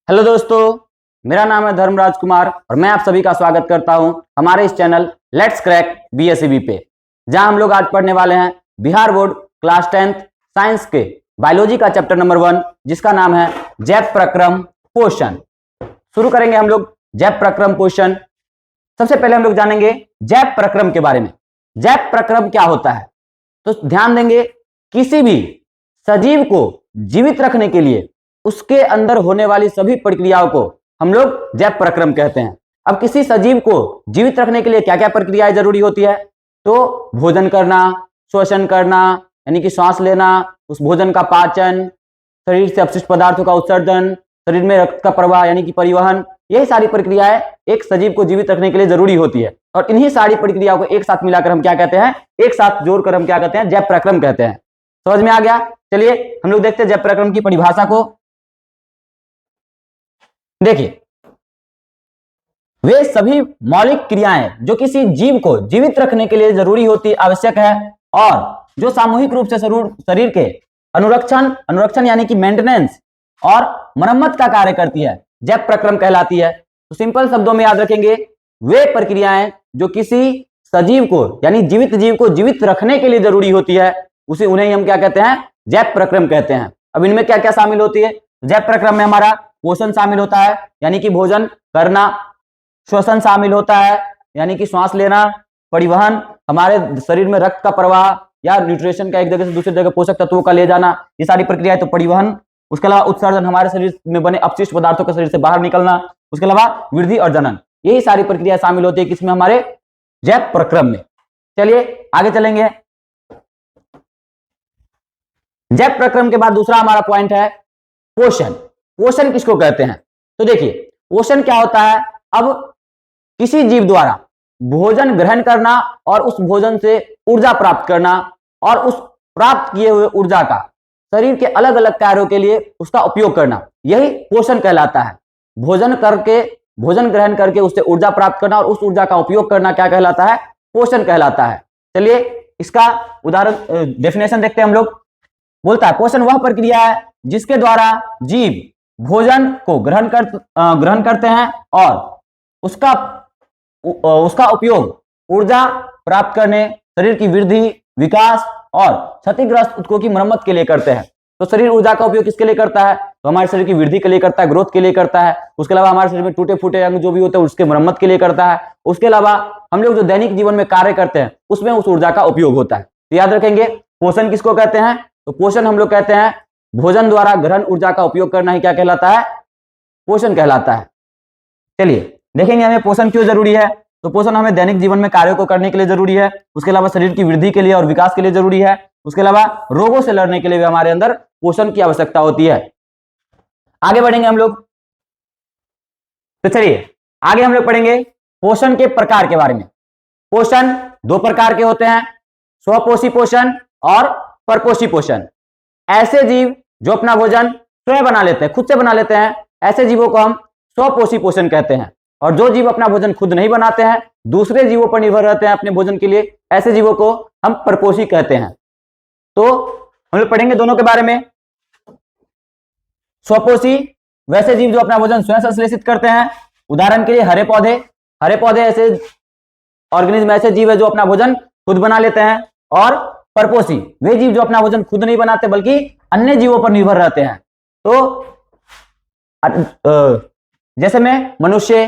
Hello दोस्तों, मेरा नाम है धर्मराज कुमार और मैं आप सभी का स्वागत करता हूं हमारे इस चैनल लेट्स क्रैक बीएसईबी पे, जहां हम लोग आज पढ़ने वाले हैं Bihar board class 10th science के बायोलॉजी का चैप्टर नंबर 1, जिसका नाम है जैव प्रक्रम पोषण। शुरू करेंगे हम लोग जैव प्रक्रम पोषण। सबसे पहले हम लोग जानेंगे जैव प्रक्रम के बारे में। जैव प्रक्रम क्या होता है, तो ध्यान देंगे, किसी भी सजीव को जीवित रखने के लिए उसके अंदर होने वाली सभी प्रक्रियाओं को हम लोग जैव प्रक्रम कहते हैं। अब किसी सजीव को जीवित रखने के लिए क्या क्या प्रक्रियाएं जरूरी होती है, तो भोजन करना, श्वसन करना यानी कि सांस लेना, उस भोजन का पाचन, शरीर से अपशिष्ट पदार्थों का उत्सर्जन, शरीर में रक्त का प्रवाह यानी कि परिवहन, यही सारी प्रक्रियाएं एक सजीव को जीवित रखने के लिए जरूरी होती है। और इन्हीं सारी प्रक्रियाओं को एक साथ मिलाकर हम क्या कहते हैं, एक साथ जोड़कर हम क्या कहते हैं, जैव प्रक्रम कहते हैं। समझ में आ गया? चलिए हम लोग देखते हैं जैव प्रक्रम की परिभाषा को। देखिए, वे सभी मौलिक क्रियाएं जो किसी जीव को जीवित रखने के लिए जरूरी होती, आवश्यक है, और जो सामूहिक रूप से शरीर के अनुरक्षण यानी कि मेंटेनेंस और मरम्मत का कार्य करती है, जैव प्रक्रम कहलाती है। तो सिंपल शब्दों में याद रखेंगे, वे प्रक्रियाएं जो किसी सजीव को यानी जीवित जीव को जीवित रखने के लिए जरूरी होती है, उन्हें हम क्या कहते हैं, जैव प्रक्रम कहते हैं। अब इनमें क्या क्या शामिल होती है? जैव प्रक्रम में हमारा पोषण शामिल होता है यानी कि भोजन करना, श्वसन शामिल होता है यानी कि श्वास लेना, परिवहन हमारे शरीर में रक्त का प्रवाह या न्यूट्रिशन का एक जगह से दूसरी जगह पोषक तत्वों का ले जाना, ये सारी प्रक्रियाएं तो परिवहन। उसके अलावा उत्सर्जन, हमारे शरीर में बने अपशिष्ट पदार्थों के शरीर से बाहर निकलना। उसके अलावा वृद्धि और जनन, यही सारी प्रक्रिया शामिल होती है किसमें, हमारे जैव प्रक्रम में। चलिए आगे चलेंगे। जैव प्रक्रम के बाद दूसरा हमारा पॉइंट है पोषण। पोषण किसको कहते हैं? तो देखिए, पोषण क्या होता है, अब किसी जीव द्वारा भोजन ग्रहण करना और उस भोजन से ऊर्जा प्राप्त करना और उस प्राप्त किए हुए ऊर्जा का शरीर के अलग अलग कार्यों के लिए उसका उपयोग करना, यही पोषण कहलाता है। भोजन ग्रहण करके उससे ऊर्जा प्राप्त करना और उस ऊर्जा का उपयोग करना क्या कहलाता है, पोषण कहलाता है। चलिए इसका उदाहरण डेफिनेशन देखते हैं हम लोग। बोलता है, पोषण वह प्रक्रिया है जिसके द्वारा जीव भोजन को ग्रहण करते हैं और उसका उपयोग ऊर्जा प्राप्त करने, शरीर की वृद्धि, विकास और क्षतिग्रस्त ऊतकों की मरम्मत के लिए करते हैं। तो शरीर ऊर्जा का उपयोग किसके लिए करता है, तो हमारे शरीर की वृद्धि के लिए करता है, ग्रोथ के लिए करता है। उसके अलावा हमारे शरीर में टूटे फूटे अंग जो भी होते हैं उसके मरम्मत के लिए करता है। उसके अलावा हम लोग जो दैनिक जीवन में कार्य करते हैं उसमें उस ऊर्जा का उपयोग होता है। तो याद रखेंगे, पोषण किसको कहते हैं, तो पोषण हम लोग कहते हैं भोजन द्वारा ग्रहण ऊर्जा का उपयोग करना ही क्या कहलाता है, पोषण कहलाता है। चलिए देखेंगे हमें पोषण क्यों जरूरी है। तो पोषण हमें दैनिक जीवन में कार्यों को करने के लिए जरूरी है, उसके अलावा शरीर की वृद्धि के लिए और विकास के लिए जरूरी है, उसके अलावा रोगों से लड़ने के लिए भी हमारे अंदर पोषण की आवश्यकता होती है। आगे बढ़ेंगे हम लोग। तो चलिए आगे हम लोग पढ़ेंगे पोषण के प्रकार के बारे में। पोषण दो प्रकार के होते हैं, स्वपोषी पोषण और परपोषी पोषण। ऐसे जीव जो अपना भोजन स्वयं बना लेते हैं, खुद से बना लेते हैं, ऐसे जीवों को हम स्वपोषी पोषण कहते हैं। और जो जीव अपना भोजन खुद नहीं बनाते हैं, दूसरे जीवों पर निर्भर रहते हैं अपने भोजन के लिए, ऐसे जीवों को हम परपोषी कहते हैं। तो हम लोग पढ़ेंगे दोनों के बारे में। स्वपोषी वैसे जीव जो अपना भोजन स्वयं संश्लेषित करते हैं, उदाहरण के लिए हरे पौधे ऐसे ऑर्गेनिज्म, ऐसे जीव है जो अपना भोजन खुद बना लेते हैं। और परपोषी वे जीव जो अपना भोजन खुद नहीं बनाते बल्कि अन्य जीवों पर निर्भर रहते हैं। तो जैसे में मनुष्य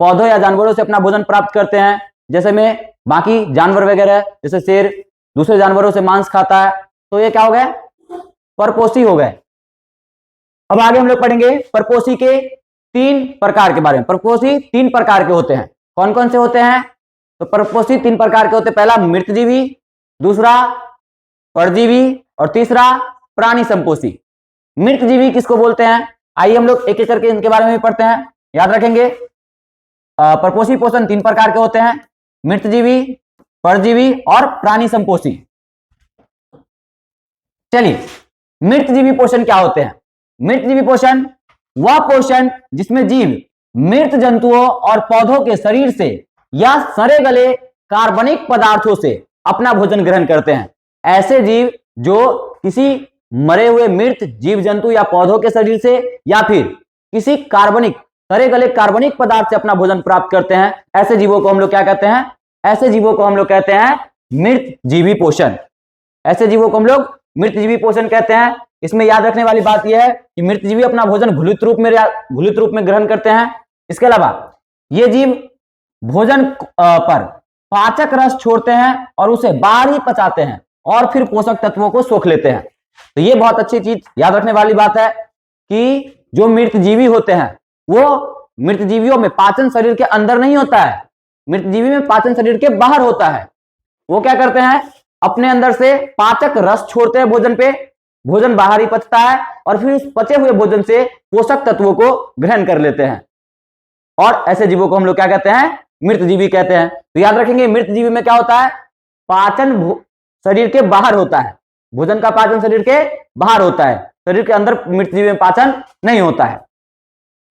पौधों या जानवरों से अपना भोजन प्राप्त करते हैं, जैसे में बाकी जानवर वगैरह जैसे शेर दूसरे जानवरों से मांस खाता है, तो ये क्या हो गए, परपोषी हो गए। अब आगे हम लोग पढ़ेंगे परपोषी के 3 प्रकार के बारे में। परपोषी 3 प्रकार के होते हैं। कौन कौन से होते हैं? तो परपोषी 3 प्रकार के होते हैं। पहला मृतजीवी, दूसरा परजीवी और तीसरा प्राणी संपोषी। मृतजीवी किसको बोलते हैं, आइए हम लोग एक एक करके इनके बारे में भी पढ़ते हैं। याद रखेंगे, परपोषी पोषण 3 प्रकार के होते हैं, मृतजीवी, परजीवी और प्राणी संपोषी। चलिए मृतजीवी पोषण क्या होते हैं? मृतजीवी पोषण वह पोषण जिसमें जीव मृत जंतुओं और पौधों के शरीर से या सड़े गले कार्बनिक पदार्थों से अपना भोजन ग्रहण करते हैं। ऐसे जीव जो किसी मरे हुए मृत जीव जंतु या पौधों के शरीर से या फिर किसी कार्बनिक सड़े गले कार्बनिक पदार्थ से अपना भोजन प्राप्त करते हैं, ऐसे जीवों को हम लोग क्या कहते हैं? ऐसे जीवों को हम लोग कहते हैं मृतजीवी पोषण। ऐसे जीवों को हम लोग मृतजीवी पोषण कहते हैं। इसमें याद रखने वाली बात यह है कि मृतजीवी अपना भोजन घुलित रूप में ग्रहण करते हैं। इसके अलावा ये जीव भोजन पर पाचक रस छोड़ते हैं और उसे बाहर ही पचाते हैं और फिर पोषक तत्वों को सोख लेते हैं। तो ये बहुत अच्छी चीज याद रखने वाली बात है कि जो मृतजीवी होते हैं वो मृतजीवियों में पाचन शरीर के अंदर नहीं होता है, मृतजीवी में पाचन शरीर के बाहर होता है। वो क्या करते हैं? अपने अंदर से पाचक रस छोड़ते हैं भोजन पे, भोजन बाहर ही पचता है और फिर उस पचे हुए भोजन से पोषक तत्वों को ग्रहण कर लेते हैं। और ऐसे जीवों को हम लोग क्या कहते हैं? मृतजीवी कहते हैं। तो याद रखेंगे मृतजीवी में क्या होता है? पाचन शरीर के बाहर होता है, भोजन का पाचन शरीर के बाहर होता है, शरीर के अंदर मृतजीवी में पाचन नहीं होता है।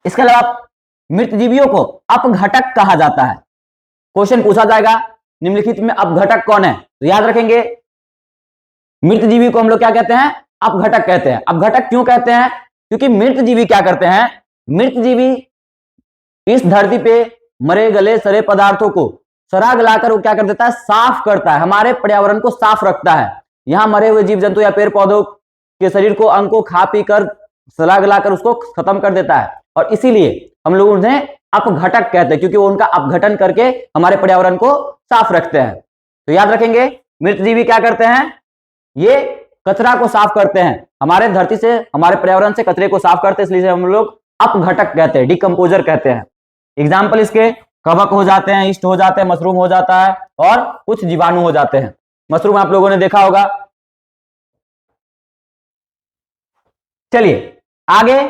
इसके अलावा मृतजीवियों को अपघटक कहा जाता है। क्वेश्चन पूछा जाएगा निम्नलिखित में अपघटक कौन है? तो याद रखेंगे मृतजीवी को हम लोग क्या कहते हैं? अपघटक कहते हैं। अपघटक क्यों कहते हैं? क्योंकि मृतजीवी क्या करते हैं? मृतजीवी इस धरती पे मरे गले सड़े पदार्थों को सड़ा गलाकर वो क्या कर देता है? साफ करता है, हमारे पर्यावरण को साफ रखता है। यहाँ मरे हुए जीव जंतु या पेड़ पौधों के शरीर को, अंग को खा पी कर सड़ा गलाकर उसको खत्म कर देता है और इसीलिए हम लोग उन्हें अपघटक कहते हैं, क्योंकि वो उनका अपघटन करके हमारे पर्यावरण को साफ रखते हैं। तो याद रखेंगे मृतजीवी क्या करते हैं? ये कचरा को साफ करते हैं, हमारे धरती से, हमारे पर्यावरण से कचरे को साफ करते हैं, इसलिए हम लोग अपघटक कहते हैं, डिकम्पोजर कहते हैं। एग्जाम्पल इसके कवक हो जाते हैं, ईस्ट हो जाते हैं, मशरूम हो जाता है और कुछ जीवाणु हो जाते हैं। मशरूम आप लोगों ने देखा होगा। चलिए आगे,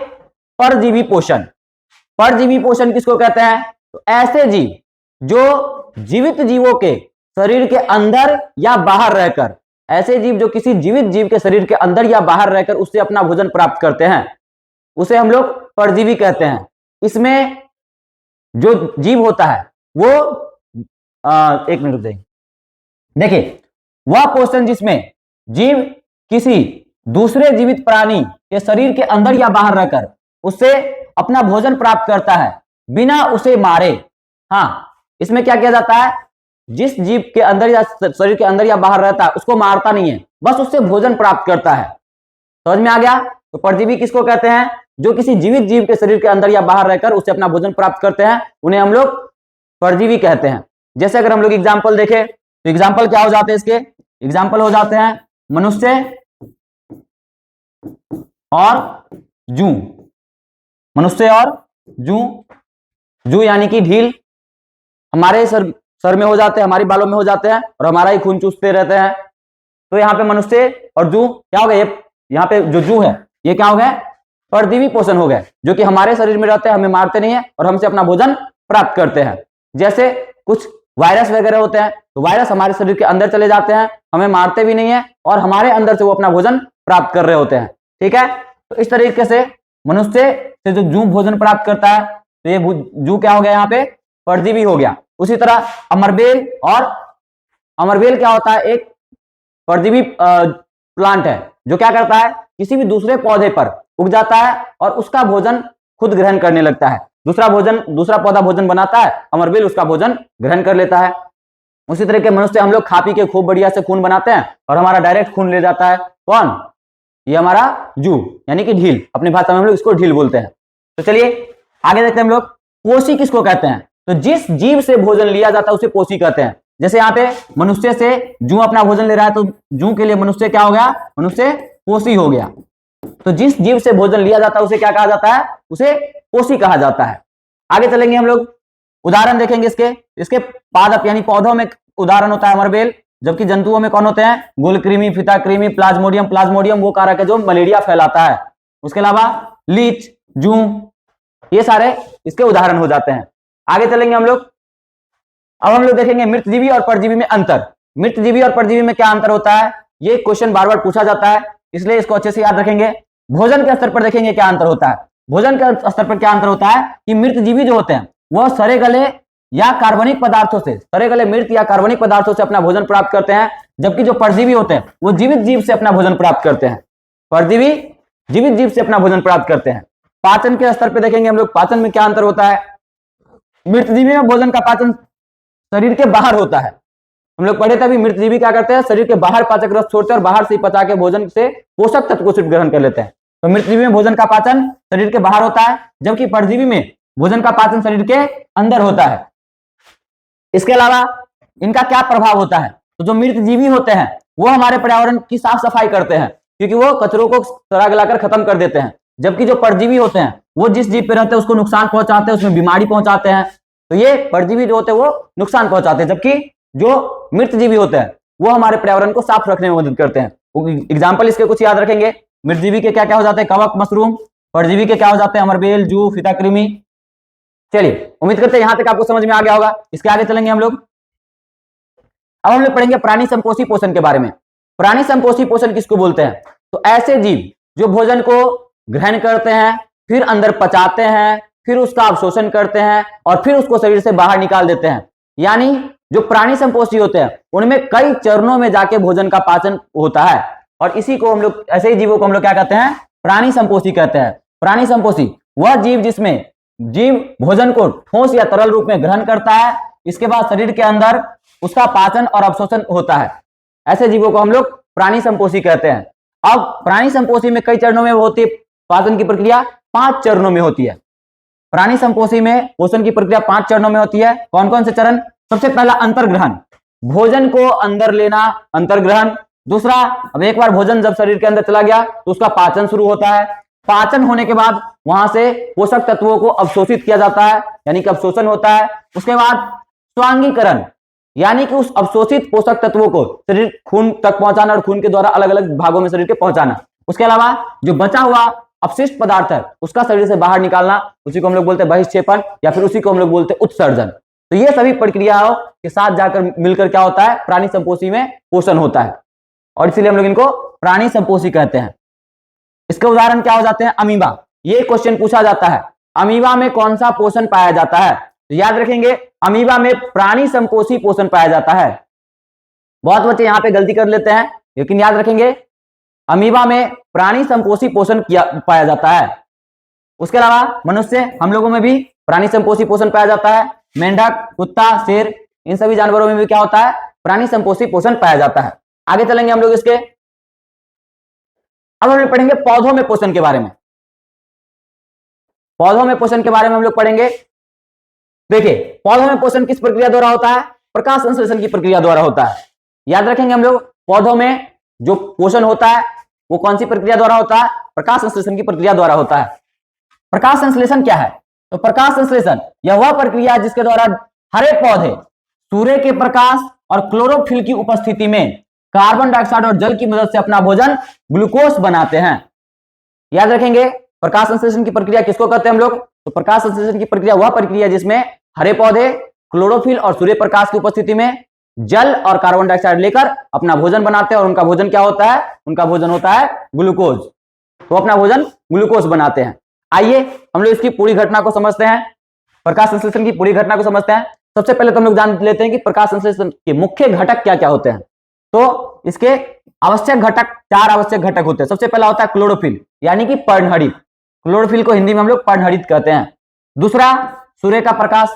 परजीवी पोषण। परजीवी पोषण किसको कहते हैं? तो ऐसे जीव जो जीवित जीवों के शरीर के अंदर या बाहर रहकर, ऐसे जीव जो किसी जीवित जीव के शरीर के अंदर या बाहर रहकर उससे अपना भोजन प्राप्त करते हैं, उसे हम लोग परजीवी कहते हैं। इसमें जो जीव होता है वो एक मिनट देखिए, वह पोषण जिसमें जीव किसी दूसरे जीवित प्राणी के शरीर के अंदर या बाहर रहकर उससे अपना भोजन प्राप्त करता है बिना उसे मारे। हाँ, इसमें क्या किया जाता है? जिस जीव के अंदर या शरीर के अंदर या बाहर रहता है उसको मारता नहीं है, बस उससे भोजन प्राप्त करता है। समझ में आ गया? तो परजीवी किसको कहते हैं? जो किसी जीवित जीव के शरीर के अंदर या बाहर रहकर उससे अपना भोजन प्राप्त करते हैं, उन्हें हम लोग परजीवी कहते हैं। जैसे अगर हम लोग एग्जाम्पल देखें तो एग्जाम्पल क्या हो जाते हैं इसके? एग्जाम्पल हो जाते हैं मनुष्य और जूं। मनुष्य और जूं, जूं यानी कि ढील हमारे सर में हो जाते हैं, हमारी बालों में हो जाते हैं और हमारा ही खून चूसते रहते हैं। तो यहाँ पे मनुष्य और जूं क्या हो गए? यहाँ पे जो जूं है ये क्या हो गए? परजीवी पोषण हो गए, जो कि हमारे शरीर में रहते हैं, हमें मारते नहीं है और हमसे अपना भोजन प्राप्त करते हैं। जैसे कुछ वायरस वगैरह होते हैं, तो वायरस हमारे शरीर के अंदर चले जाते हैं, हमें मारते भी नहीं है और हमारे अंदर से वो अपना भोजन प्राप्त कर रहे होते हैं। ठीक है, तो इस तरीके से मनुष्य से जो जूं भोजन प्राप्त करता है, तो ये जूं क्या हो गया? यहाँ पे परजीवी हो गया। उसी तरह अमरबेल, और अमरबेल क्या होता है? एक परजीवी प्लांट है जो क्या करता है? किसी भी दूसरे पौधे पर उग जाता है और उसका भोजन खुद ग्रहण करने लगता है। दूसरा पौधा भोजन बनाता है, अमरबेल उसका भोजन ग्रहण कर लेता है। उसी तरह के मनुष्य हम लोग खा पी के खूब बढ़िया से खून बनाते हैं और हमारा डायरेक्ट खून ले जाता है कौन? ये हमारा जू यानी कि ढील, अपनी भाषा में हम लोग इसको ढील बोलते हैं। तो चलिए आगे देखते हैं हम लोग, पोषी किसको कहते हैं? तो जिस जीव से भोजन लिया जाता है उसे पोषी कहते हैं। जैसे यहाँ पे मनुष्य से जू अपना भोजन ले रहा है, तो जू के लिए मनुष्य क्या हो गया? मनुष्य पोषी हो गया। तो जिस जीव से भोजन लिया जाता है उसे क्या कहा जाता है? उसे पोषी कहा जाता है। आगे चलेंगे हम लोग, उदाहरण देखेंगे इसके पादप यानी पौधों में उदाहरण होता है अमरबेल, जबकि जंतुओं में कौन होते हैं? गुलकृमि, फीताकृमि, प्लाज्मोडियम वो कारक है जो मलेरिया फैलाता है। उसके अलावा लीच, जूं, ये सारे इसके उदाहरण हो जाते हैं। आगे चलेंगे हम लोग, अब हम लोग देखेंगे मृतजीवी और परजीवी में अंतर। मृतजीवी और परजीवी में क्या अंतर होता है? ये क्वेश्चन बार बार पूछा जाता है, इसलिए इसको अच्छे से याद रखेंगे। भोजन के स्तर पर देखेंगे क्या अंतर होता है। भोजन के स्तर पर क्या अंतर होता है कि मृतजीवी जो होते हैं वह सड़े गले या कार्बनिक पदार्थों से, सड़े गले मृत या कार्बनिक पदार्थों से अपना भोजन प्राप्त करते हैं, जबकि जो परजीवी होते हैं वो जीवित जीव से अपना भोजन प्राप्त करते हैं। परजीवी जीवित जीव से अपना भोजन प्राप्त करते हैं। पाचन के स्तर पे देखेंगे हम लोग, पाचन में क्या अंतर होता है। मृतजीवी में भोजन का पाचन शरीर के बाहर होता है। हम लोग पढ़े थे अभी, मृतजीवी क्या करते हैं, शरीर के बाहर पाचक रस छोड़ते हैं और बाहर से पचा के भोजन से पोषक तत्व को सिर्फ ग्रहण कर लेते हैं। तो मृतजीवी में भोजन का पाचन शरीर के बाहर होता है, जबकि परजीवी में भोजन का पाचन शरीर के अंदर होता है। इसके अलावा इनका क्या प्रभाव होता है, तो जो मृतजीवी होते हैं वो हमारे पर्यावरण की साफ सफाई करते हैं, क्योंकि वो कचरों को सड़ा गलाकर खत्म कर देते हैं। जबकि जो परजीवी होते हैं वो जिस जीव पे रहते हैं उसको नुकसान पहुंचाते हैं, उसमें बीमारी पहुंचाते हैं। तो ये परजीवी जो होते हैं वो नुकसान पहुंचाते हैं, जबकि जो मृतजीवी होते हैं वो हमारे पर्यावरण को साफ रखने में मदद करते हैं। एग्जाम्पल इसके कुछ याद रखेंगे। मृतजीवी के क्या क्या हो जाते हैं, कवक, मशरूम। परजीवी के क्या हो जाते हैं, अमरबेल, जू, फीताकृमि। चलिए, उम्मीद करते हैं यहां तक आपको समझ में आ गया होगा। इसके आगे चलेंगे हम लोग। अब हम लोग पढ़ेंगे प्राणी संपोषी पोषण के बारे में। प्राणी संपोषी पोषण किसको बोलते हैं, तो ऐसे जीव जो भोजन को ग्रहण करते हैं, फिर अंदर पचाते हैं, फिर उसका अवशोषण करते हैं और फिर उसको शरीर से बाहर निकाल देते हैं। यानी जो प्राणी संपोषी होते हैं उनमें कई चरणों में जाके भोजन का पाचन होता है, और इसी को हम लोग, ऐसे ही जीवों को हम लोग क्या कहते हैं, प्राणी संपोषी कहते हैं। प्राणी संपोषी वह जीव जिसमें जीव भोजन को ठोस या तरल रूप में ग्रहण करता है, इसके बाद शरीर के अंदर उसका पाचन और अवशोषण होता है। ऐसे जीवों को हम लोग प्राणी संपोषी कहते हैं। अब प्राणी संपोषी में कई चरणों में होती है पाचन की प्रक्रिया, 5 चरणों में होती है। प्राणी संपोषी में पोषण की प्रक्रिया 5 चरणों में होती है। कौन कौन से चरण, सबसे पहला अंतर्ग्रहण, भोजन को अंदर लेना, अंतर्ग्रहण। दूसरा, अब एक बार भोजन जब शरीर के अंदर चला गया तो उसका पाचन शुरू होता है। पाचन होने के बाद वहां से पोषक तत्वों को अवशोषित किया जाता है, यानी कि अवशोषण होता है। उसके बाद स्वांगीकरण, यानी कि उस अवशोषित पोषक तत्वों को शरीर खून तक पहुंचाना और खून के द्वारा अलग अलग भागों में शरीर के पहुंचाना। उसके अलावा जो बचा हुआ अपशिष्ट पदार्थ है उसका शरीर से बाहर निकालना, उसी को हम लोग बोलते हैं बहिक्षेपण, या फिर उसी को हम लोग बोलते हैं उत्सर्जन। तो ये सभी प्रक्रियाओं के साथ जाकर मिलकर क्या होता है, प्राणी संपोषी में पोषण होता है, और इसीलिए हम लोग इनको प्राणी संपोषी कहते हैं। इसके उदाहरण क्या हो जाते हैं, अमीबा। ये क्वेश्चन पूछा जाता है, अमीबा में कौन सा पोषण पाया जाता है, तो याद रखेंगे अमीबा में प्राणी संपोषी पोषण पाया जाता है। बहुत बच्चे यहां पे गलती कर लेते हैं, लेकिन याद रखेंगे अमीबा में प्राणी संपोषी पोषण पाया जाता है। उसके अलावा मनुष्य, हम लोगों में भी प्राणी संपोषी पोषण पाया जाता है। मेंढक, कुत्ता, शेर, इन सभी जानवरों में भी क्या होता है, प्राणी संपोषी पोषण पाया जाता है। आगे चलेंगे हम लोग इसके। अब हम लोग पढ़ेंगे पौधों में पोषण के बारे में। पौधों में पोषण के बारे में हम लोग पढ़ेंगे। देखिए, पौधों में पोषण किस प्रक्रिया द्वारा होता है, प्रकाश संश्लेषण की प्रक्रिया द्वारा होता है। याद रखेंगे हम लोग, पौधों में जो पोषण होता है वो कौन सी प्रक्रिया द्वारा होता है, प्रकाश संश्लेषण की प्रक्रिया द्वारा होता है। प्रकाश संश्लेषण क्या है, तो प्रकाश संश्लेषण यह वह प्रक्रिया जिसके द्वारा हरे पौधे सूर्य के प्रकाश और क्लोरोफिल की उपस्थिति में कार्बन डाइऑक्साइड और जल की मदद से अपना भोजन ग्लूकोज बनाते हैं। याद रखेंगे, प्रकाश संश्लेषण की प्रक्रिया किसको कहते हैं हम लोग, तो प्रकाश संश्लेषण की प्रक्रिया वह प्रक्रिया जिसमें हरे पौधे क्लोरोफिल और सूर्य प्रकाश की उपस्थिति में जल और कार्बन डाइऑक्साइड लेकर अपना भोजन बनाते हैं, और उनका भोजन क्या होता है, उनका भोजन होता है ग्लूकोज। तो अपना भोजन ग्लूकोज बनाते हैं। आइए हम लोग इसकी पूरी घटना को समझते हैं, प्रकाश संश्लेषण की पूरी घटना को समझते हैं। सबसे पहले तो हम लोग जान लेते हैं कि प्रकाश संश्लेषण के मुख्य घटक क्या क्या होते हैं। तो इसके आवश्यक घटक, 4 आवश्यक घटक होते हैं। सबसे पहला होता है क्लोरोफिल, यानी कि पर्णहरित। क्लोरोफिल को हिंदी में हम लोग पर्णहरित कहते हैं। दूसरा, सूर्य का प्रकाश,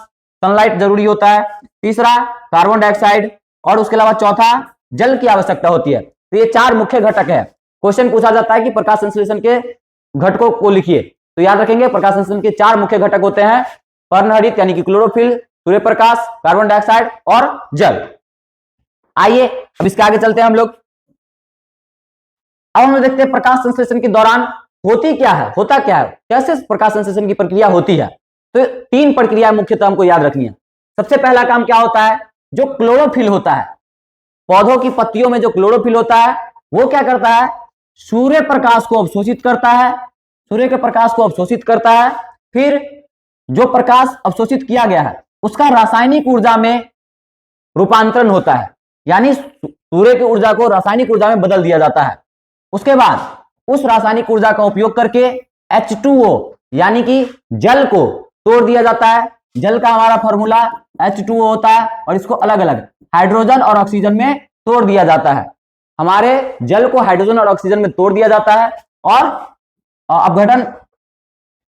सनलाइट जरूरी होता है। तीसरा, कार्बन डाइऑक्साइड, और उसके अलावा चौथा, जल की आवश्यकता होती है। तो ये 4 मुख्य घटक है। क्वेश्चन पूछा जाता है कि प्रकाश संश्लेषण के घटकों को लिखिए, तो याद रखेंगे प्रकाश संश्लेषण के 4 मुख्य घटक होते हैं, पर्णहरित यानी कि chlorophyll, Surya Prakash, carbon dioxide और जल। आइए अब इसके आगे चलते हैं हम लोग। अब हम लोग देखते हैं प्रकाश संश्लेषण के दौरान होती क्या है, होता क्या है, कैसे प्रकाश संश्लेषण की प्रक्रिया होती है। तो 3 प्रक्रिया मुख्यतः हमको याद रखनी है। सबसे पहला काम क्या होता है, जो क्लोरोफिल होता है, पौधों की पत्तियों में जो क्लोरोफिल होता है वो क्या करता है, सूर्य प्रकाश को अवशोषित करता है, सूर्य के प्रकाश को अवशोषित करता है। फिर जो प्रकाश अवशोषित किया गया है उसका रासायनिक ऊर्जा में रूपांतरण होता है, यानी सूर्य की ऊर्जा को रासायनिक ऊर्जा में बदल दिया जाता है। उसके बाद उस रासायनिक ऊर्जा का उपयोग करके H2O यानी कि जल को तोड़ दिया जाता है। जल का हमारा फॉर्मूला H2O होता है, और इसको अलग अलग हाइड्रोजन और ऑक्सीजन में तोड़ दिया जाता है। हमारे जल को हाइड्रोजन और ऑक्सीजन में तोड़ दिया जाता है, और अपघटन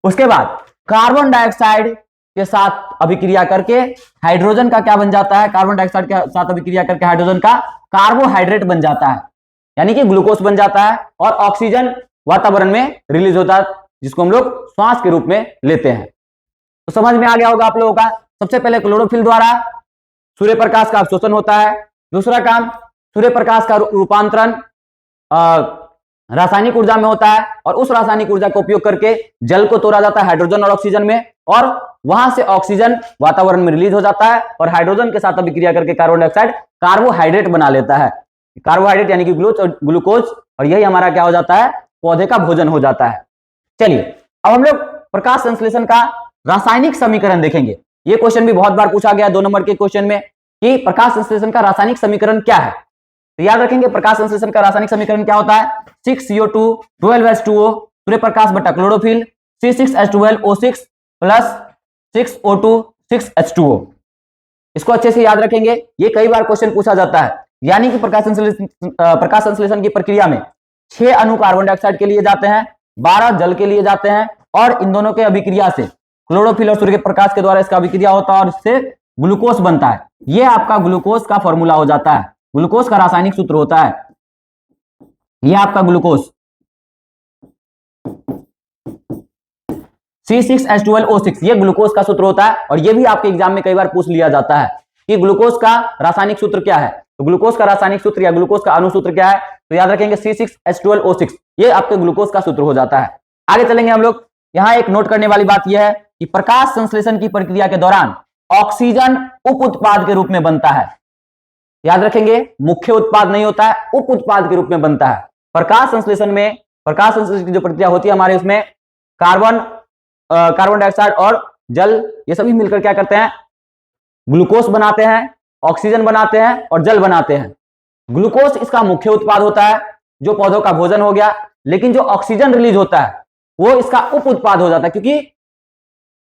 उसके बाद कार्बन डाइऑक्साइड के साथ अभिक्रिया करके हाइड्रोजन का क्या बन जाता है, कार्बन डाइऑक्साइड के साथ अभिक्रिया करके हाइड्रोजन का कार्बोहाइड्रेट बन जाता है, यानी कि ग्लूकोज बन जाता है, और ऑक्सीजन वातावरण में रिलीज होता है, जिसको हम लोग श्वास के रूप में लेते हैं। तो समझ में आ गया होगा आप लोगों का। सबसे पहले क्लोरोफिल द्वारा सूर्य प्रकाश का अवशोषण होता है। दूसरा काम, सूर्य प्रकाश का रूपांतरण रासायनिक ऊर्जा में होता है, और उस रासायनिक ऊर्जा का उपयोग करके जल को तोड़ा जाता है हाइड्रोजन और ऑक्सीजन में, और वहां से ऑक्सीजन वातावरण में रिलीज हो जाता है, और हाइड्रोजन के साथ अभिक्रिया करके कार्बन डाइऑक्साइड कार्बोहाइड्रेट बना लेता है, कार्बोहाइड्रेट यानी कि ग्लूकोज, और यही हमारा क्या हो जाता है, पौधे का भोजन हो जाता है। चलिए अब हम लोग प्रकाश संश्लेषण का रासायनिक समीकरण देखेंगे। ये क्वेश्चन भी बहुत बार पूछा गया 2 नंबर के क्वेश्चन में कि प्रकाश संश्लेषण का रासायनिक समीकरण क्या है। तो याद रखेंगे प्रकाश संश्लेषण का रासायनिक समीकरण क्या होता है, 6CO2 12H2O सूर्य प्रकाश बटा chlorophyll C6H12O6 plus 6O2 6H2O। इसको अच्छे से याद रखेंगे, ये कई बार क्वेश्चन पूछा जाता है। यानी कि प्रकाश संश्लेषण की प्रक्रिया में 6 अणु कार्बन डाइऑक्साइड के लिए जाते हैं, 12 जल के लिए जाते हैं, और इन दोनों के अभिक्रिया से क्लोरोफिल और सूर्य प्रकाश के द्वारा इसका अभिक्रिया होता है और इससे ग्लूकोज बनता है। ये आपका ग्लूकोज का फॉर्मूला हो जाता है, ग्लूकोज का रासायनिक सूत्र होता है, ये आपका ग्लूकोज C6H12O6 ये ग्लूकोज का सूत्र होता है। और ये भी आपके एग्जाम में कई बार पूछ लिया जाता है कि ग्लूकोज का रासायनिक सूत्र क्या है। तो ग्लूकोज का रासायनिक सूत्र या ग्लूकोज का अणुसूत्र क्या है, तो याद रखेंगे C6H12O6 ये आपके ग्लूकोज का सूत्र हो जाता है। आगे चलेंगे हम लोग। यहां एक नोट करने वाली बात यह है कि प्रकाश संश्लेषण की प्रक्रिया के दौरान ऑक्सीजन उप उत्पाद के रूप में बनता है। याद रखेंगे मुख्य उत्पाद नहीं होता है, उप उत्पाद के रूप में बनता है। प्रकाश संश्लेषण की जो प्रक्रिया होती है हमारे उसमें कार्बन डाइऑक्साइड और जल ये सभी मिलकर क्या करते हैं, ग्लूकोज बनाते हैं, ऑक्सीजन बनाते हैं और जल बनाते हैं। ग्लूकोज इसका मुख्य उत्पाद होता है जो पौधों का भोजन हो गया, लेकिन जो ऑक्सीजन रिलीज होता है वो इसका उप उत्पाद हो जाता है, क्योंकि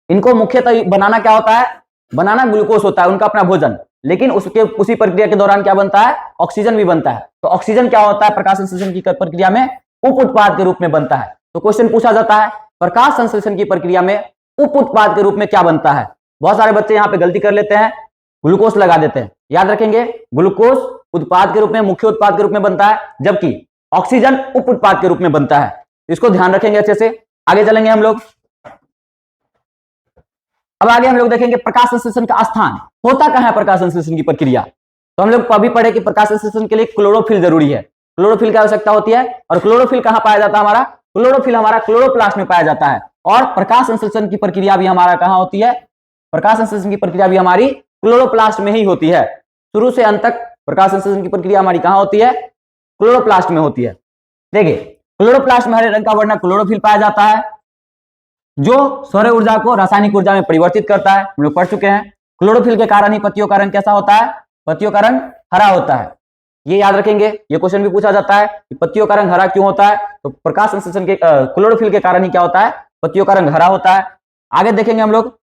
इनको मुख्यतः बनाना क्या होता है, बनाना ग्लूकोज होता है, उनका अपना भोजन, लेकिन उसी प्रक्रिया के दौरान क्या बनता है, ऑक्सीजन भी बनता है। तो ऑक्सीजन क्या होता है, प्रकाश संश्लेषण की प्रक्रिया में उप उत्पाद के रूप में बनता है। तो क्वेश्चन पूछा जाता है प्रकाश संश्लेषण की प्रक्रिया में उप उत्पाद के रूप में क्या बनता है। बहुत सारे बच्चे यहाँ पे गलती कर लेते हैं, ग्लूकोज लगा देते हैं। याद रखेंगे ग्लूकोज उत्पाद के रूप में, मुख्य उत्पाद के रूप में बनता है, जबकि ऑक्सीजन उप उत्पाद के रूप में बनता है। इसको ध्यान रखेंगे अच्छे से। आगे चलेंगे हम लोग। अब आगे हम लोग देखेंगे प्रकाश संश्लेषण का स्थान होता कहां है प्रकाश संश्लेषण की प्रक्रिया। तो हम लोग अभी पढ़े कि प्रकाश संश्लेषण के लिए क्लोरोफिल जरूरी है, क्लोरोफिल की आवश्यकता होती है। और क्लोरोफिल कहां पाया जाता है, हमारा क्लोरोफिल हमारा क्लोरोप्लास्ट में पाया जाता है। और प्रकाश संश्लेषण की प्रक्रिया भी हमारा कहां होती है, प्रकाश संश्लेषण की प्रक्रिया भी हमारी क्लोरोप्लास्ट में ही होती है। शुरू से अंत तक प्रकाश संश्लेषण की प्रक्रिया हमारी कहां होती है, क्लोरोप्लास्ट में होती है। देखिए क्लोरोप्लास्ट में हरे रंग का वर्णक क्लोरोफिल पाया जाता है, जो सौर ऊर्जा को रासायनिक ऊर्जा में परिवर्तित करता है। हम लोग पढ़ चुके हैं। क्लोरोफिल के कारण ही पत्तियों का रंग कैसा होता है, पत्तियों का रंग हरा होता है। ये याद रखेंगे, ये क्वेश्चन भी पूछा जाता है कि पत्तियों का रंग हरा क्यों होता है। तो प्रकाश संश्लेषण के क्लोरोफिल के कारण ही क्या होता है, पत्तियों का रंग हरा होता है। आगे देखेंगे हम लोग।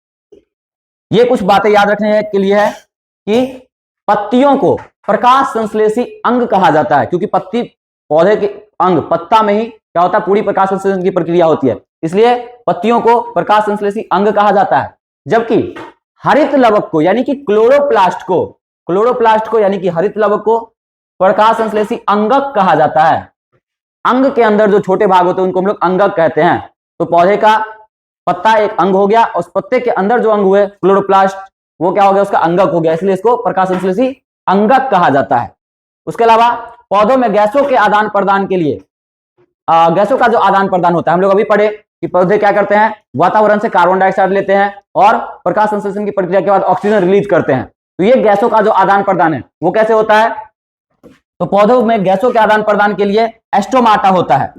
ये कुछ बातें याद रखने के लिए है कि पत्तियों को प्रकाश संश्लेषी अंग कहा जाता है, क्योंकि पत्ती पौधे के अंग पत्ता में ही क्या होता है, पूरी प्रकाश संश्लेषण की प्रक्रिया होती है, इसलिए पत्तियों को प्रकाश संश्लेषी अंग कहा जाता है। जबकि हरित लवक को यानी कि क्लोरोप्लास्ट को यानी कि हरित लवक को प्रकाश संश्लेषी अंगक कहा जाता है। अंग के अंदर जो छोटे भाग होते हैं उनको हम लोग अंगक कहते हैं। तो पौधे का पत्ता एक अंग हो गया, और उस पत्ते के अंदर जो अंग हुए क्लोरोप्लास्ट वो क्या हो गया, उसका अंगक हो गया, इसलिए इसको प्रकाश संश्लेषी अंगक कहा जाता है। उसके अलावा पौधों में गैसों के आदान प्रदान के लिए गैसों का जो आदान प्रदान होता है, हम लोग अभी पढ़े कि पौधे क्या करते हैं, वातावरण से कार्बन डाइऑक्साइड लेते हैं और प्रकाश संश्लेषण की प्रक्रिया के बाद ऑक्सीजन रिलीज करते हैं। तो ये गैसों का जो आदान प्रदान है वो कैसे होता है, तो पौधों में गैसों के आदान प्रदान के लिए एस्टोमाटा होता है।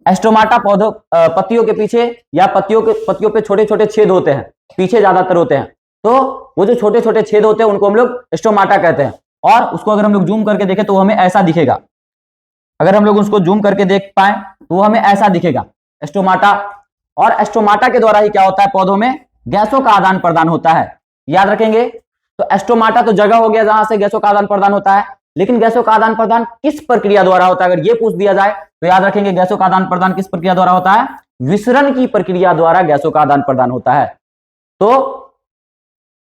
एस्टोमाटा पौधों पत्तियों के पीछे या पत्तियों पे छोटे छोटे छेद होते हैं, पीछे ज्यादातर होते हैं। तो वो जो छोटे छोटे छेद होते हैं उनको हम लोग एस्टोमाटा कहते हैं। और उसको अगर हम लोग जूम करके देखें तो हमें ऐसा दिखेगा, अगर हम लोग उसको जूम करके देख पाए तो वो हमें ऐसा दिखेगा एस्टोमाटा। और एस्टोमाटा के द्वारा ही क्या होता है, पौधों में गैसों का आदान प्रदान होता है। याद रखेंगे। तो एस्टोमाटा तो जगह हो गया जहां से गैसों का आदान प्रदान होता है, लेकिन गैसों का आदान प्रदान किस प्रक्रिया द्वारा होता है, अगर ये पूछ दिया जाए तो याद रखेंगे गैसों का आदान प्रदान किस प्रक्रिया द्वारा होता है, विसरण की प्रक्रिया द्वारा गैसों का आदान प्रदान होता है। तो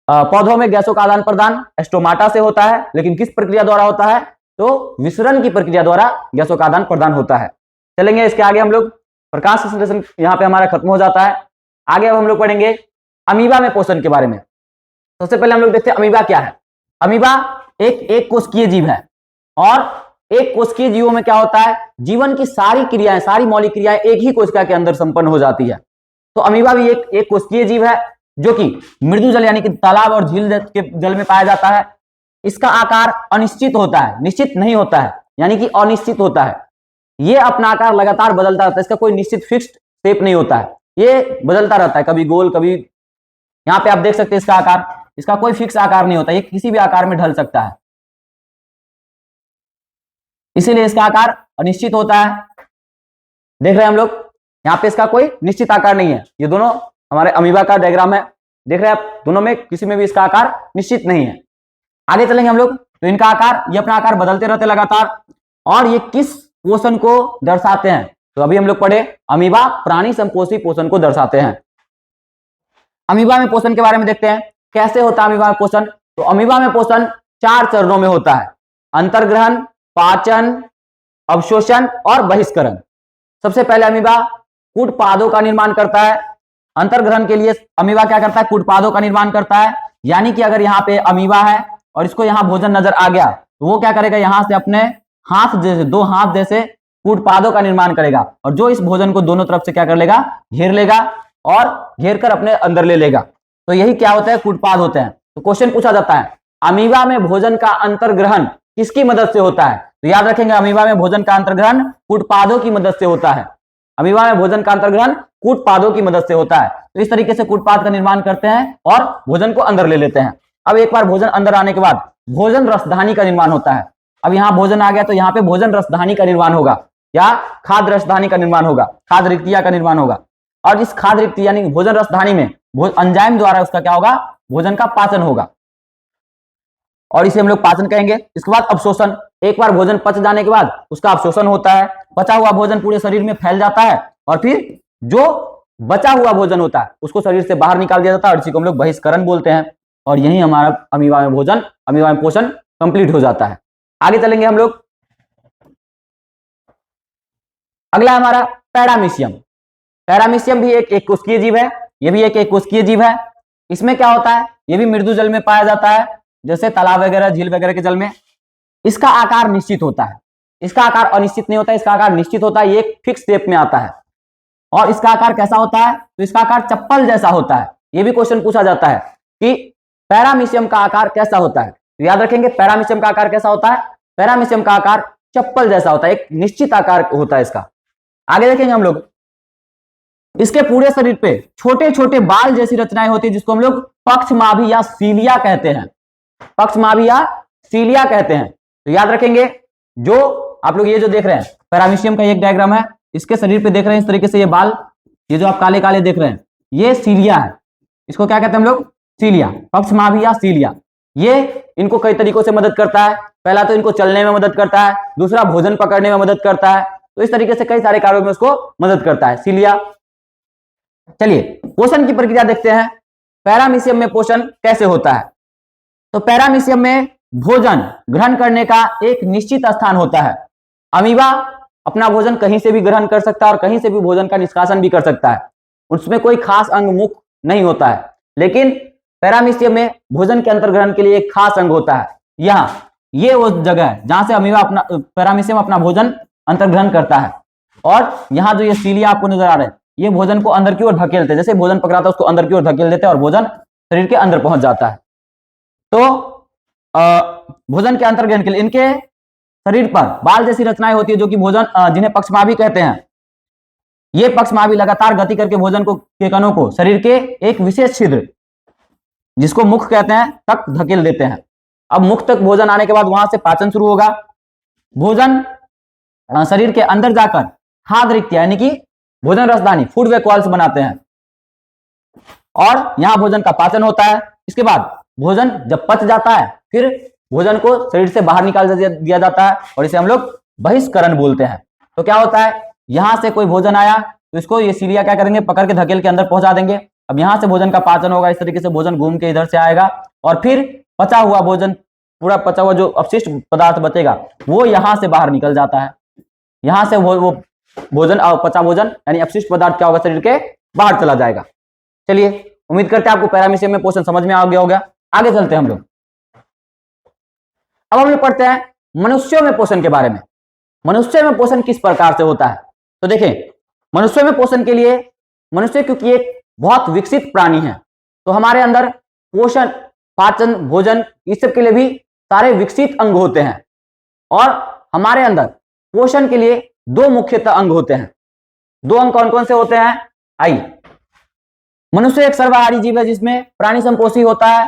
पौधों में गैसों का आदान प्रदान स्टोमाटा से होता है, लेकिन किस प्रक्रिया द्वारा होता है? तो विसरण की प्रक्रिया द्वारा गैसों का आदान प्रदान होता है। चलेंगे इसके आगे हम लोग, प्रकाश संश्लेषण यहाँ पे हमारा खत्म हो जाता है। आगे अब हम लोग पढ़ेंगे अमीबा में पोषण के बारे में। सबसे पहले हम लोग देखते हैं अमीबा क्या है। अमीबा एक कोशिकीय जीव है, और एक कोशिकीय जीवों में क्या होता है? जीवन की सारी क्रियाएं, सारी मौलिक क्रियाएं एक ही कोशिका के अंदर संपन्न हो जाती है। तो अमीबा भी एक कोशिकीय जीव है, जो कि मृदु जल यानी कि तालाब और झील के जल में पाया जाता है। इसका आकार अनिश्चित होता है, निश्चित नहीं होता है, यानी कि अनिश्चित होता है। ये अपना आकार लगातार बदलता रहता है, इसका कोई निश्चित फिक्स्ड शेप नहीं होता है, ये बदलता रहता है, कभी गोल कभी, यहाँ पे आप देख सकते हैं इसका आकार, इसका कोई फिक्स आकार नहीं होता, ये किसी भी आकार में ढल सकता है, इसीलिए इसका आकार अनिश्चित होता है। देख रहे हैं हम लोग, यहाँ पे इसका कोई निश्चित आकार नहीं है। ये दोनों हमारे अमीबा का डायग्राम है, देख रहे हैं आप, दोनों में किसी में भी इसका आकार निश्चित नहीं है। आगे चलेंगे हम लोग, तो इनका आकार, ये अपना आकार बदलते रहते लगातार, और ये किस पोषण को दर्शाते हैं? तो अभी हम लोग पढ़े अमीबा प्राणी संपोषी पोषण को दर्शाते हैं। अमीबा में पोषण के बारे में देखते हैं, कैसे होता है अमीबा में पोषण। तो अमीबा में पोषण 4 चरणों में होता है: अंतर्ग्रहण, पाचन, अवशोषण और बहिष्करण। सबसे पहले अमीबा कूटपादों का निर्माण करता है। अंतर्ग्रहण के लिए अमीबा क्या करता है? कूटपादों का निर्माण करता है, यानी कि अगर यहाँ पे अमीबा है और इसको यहाँ भोजन नजर आ गया, तो वो क्या करेगा? यहाँ से अपने हाथ जैसे, 2 हाथ जैसे कूटपादों का निर्माण करेगा, और जो इस भोजन को दोनों तरफ से क्या कर लेगा? घेर लेगा, और घेर कर अपने अंदर ले लेगा। तो यही क्या होता है? कूटपाद होते हैं। तो क्वेश्चन पूछा जाता है, अमीबा में भोजन का अंतर्ग्रहण किसकी मदद से होता है? तो याद रखेंगे, अमीबा में भोजन का अंतर्ग्रहण कूटपादों की मदद से होता है। अमीबा में भोजन का अंतर्ग्रहण कूटपादों की मदद से होता है। तो इस तरीके से कूटपाद का निर्माण करते हैं और भोजन को अंदर ले लेते हैं। अब एक बार भोजन अंदर आने के बाद भोजन रसधानी का निर्माण होता है। अब यहाँ भोजन आ गया, तो यहाँ पे भोजन रसधानी का निर्माण होगा, या खाद्य रसधानी का निर्माण होगा, खाद्य रिक्तिया का निर्माण होगा। और इस खाद्य रिक्ति यानी भोजन रसधानी में एंजाइम द्वारा उसका क्या होगा? भोजन का पाचन होगा, और इसे हम लोग पाचन कहेंगे। इसके बाद अवशोषण, एक बार भोजन पच जाने के बाद उसका अवशोषण होता है। बचा हुआ भोजन पूरे शरीर में फैल जाता है, और फिर जो बचा हुआ भोजन होता है उसको शरीर से बाहर निकाल दिया जाता है, और इसी को हम लोग बहिष्करण बोलते हैं। और यही हमारा अमीबा में भोजन, अमीबा में पोषण कंप्लीट हो जाता है। आगे चलेंगे हम लोग, अगला हमारा पैरामीशियम। पैरामीशियम भी एक कोशिकीय जीव है, यह भी एक कोशिकीय जीव है। इसमें क्या होता है? यह भी मृदु जल में पाया जाता है, जैसे तालाब वगैरह, झील वगैरह के जल में। इसका आकार निश्चित होता है, इसका आकार अनिश्चित नहीं होता है, इसका आकार निश्चित होता है, ये एक फिक्स शेप में आता है। और इसका आकार कैसा होता है? तो इसका आकार चप्पल जैसा होता है। यह भी क्वेश्चन पूछा जाता है कि पैरामीशियम का आकार कैसा होता है। तो याद रखेंगे, पैरामीशियम का आकार कैसा होता है? पैरामीशियम का आकार चप्पल जैसा होता है, एक निश्चित आकार होता है इसका। आगे देखेंगे हम लोग, इसके पूरे शरीर पे छोटे छोटे बाल जैसी रचनाएं होती है, जिसको हम लोग पक्षमाभी या सीलिया कहते हैं। पक्षमाभी या सीलिया कहते हैं। तो याद रखेंगे, जो आप लोग ये जो देख रहे हैं पैरामीशियम का एक डायग्राम है, इसके शरीर पे देख रहे हैं इस तरीके से ये बाल, ये जो आप काले काले देख रहे हैं, ये सीलिया है। इसको क्या कहते हैं हम लोग? सीलिया, पक्षमाभी या सीलिया। ये इनको कई तरीकों से मदद करता है। पहला तो इनको चलने में मदद करता है, दूसरा भोजन पकड़ने में मदद करता है। तो इस तरीके से कई सारे कार्यों में उसको मदद करता है सीलिया। चलिए पोषण की प्रक्रिया देखते हैं, पैरामीशियम में पोषण कैसे होता है। तो पैरामीशियम में भोजन ग्रहण करने का एक निश्चित स्थान होता है। अमीबा अपना भोजन कहीं से भी ग्रहण कर सकता है और कहीं से भी भोजन का निष्कासन भी कर सकता है, उसमें कोई खास अंग मुख नहीं होता है। लेकिन पैरामीशियम में भोजन के अंतर्ग्रहण के लिए एक खास अंग होता है। यहाँ ये वो जगह है जहां से अमीबा अपना, पैरामीशियम अपना भोजन अंतर्ग्रहण करता है। और यहाँ जो ये सीलिया आपको नजर आ रहा है, ये भोजन को अंदर की ओर धकेलते हैं, जैसे भोजन पकड़ाता है उसको अंदर की ओर धकेल देते हैं और भोजन शरीर के अंदर पहुंच जाता है। तो भोजन के अंतर्ग्रहण के लिए इनके शरीर पर बाल जैसी रचनाएं होती है, जो कि भोजन जिन्हें पक्षमाभी कहते हैं। ये पक्षमाभी लगातार गति करके भोजन को के कणों को शरीर के एक विशेष छिद्र, जिसको मुख कहते हैं, तक धकेल देते हैं। अब मुख तक भोजन आने के बाद वहां से पाचन शुरू होगा। भोजन शरीर के अंदर जाकर खाद्य रिक्तियां यानी कि भोजन रसदानी, फूड वैक्यूल्स बनाते हैं, और यहां भोजन का पाचन होता है। इसके बाद भोजन जब पच जाता है, फिर भोजन को शरीर से बाहर निकाल दिया जाता है, और इसे हम लोग बहिष्करण बोलते हैं। तो क्या होता है, यहां से कोई भोजन आया, तो इसको ये सीलिया क्या करेंगे, पकड़ के धकेल के अंदर पहुंचा देंगे। अब यहाँ से भोजन का पाचन होगा, इस तरीके से भोजन घूम के इधर से आएगा और फिर पचा हुआ भोजन, पूरा पचा हुआ जो अपशिष्ट पदार्थ बचेगा वो यहाँ से बाहर निकल जाता है। यहाँ से वो भोजन और पचा भोजन यानी अपशिष्ट पदार्थ क्या होगा, शरीर के बाहर चला जाएगा। चलिए, उम्मीद करते हैं आपको पैरामीशियम में पोषण समझ में आ गया होगा। आगे चलते हैं हम लोग। अब हम लोग पढ़ते हैं मनुष्यों में पोषण के बारे में। मनुष्य में पोषण किस प्रकार से होता है, तो देखें, मनुष्य में पोषण के लिए, मनुष्य क्योंकि एक बहुत विकसित प्राणी है, तो हमारे अंदर पोषण, पाचन, भोजन, इस सब के लिए भी सारे विकसित अंग होते हैं। और हमारे अंदर पोषण के लिए दो मुख्यतः अंग होते हैं। दो अंग कौन कौन से होते हैं, आइए। मनुष्य एक सर्वाहारी जीव है जिसमें प्राणी संपोषी होता है,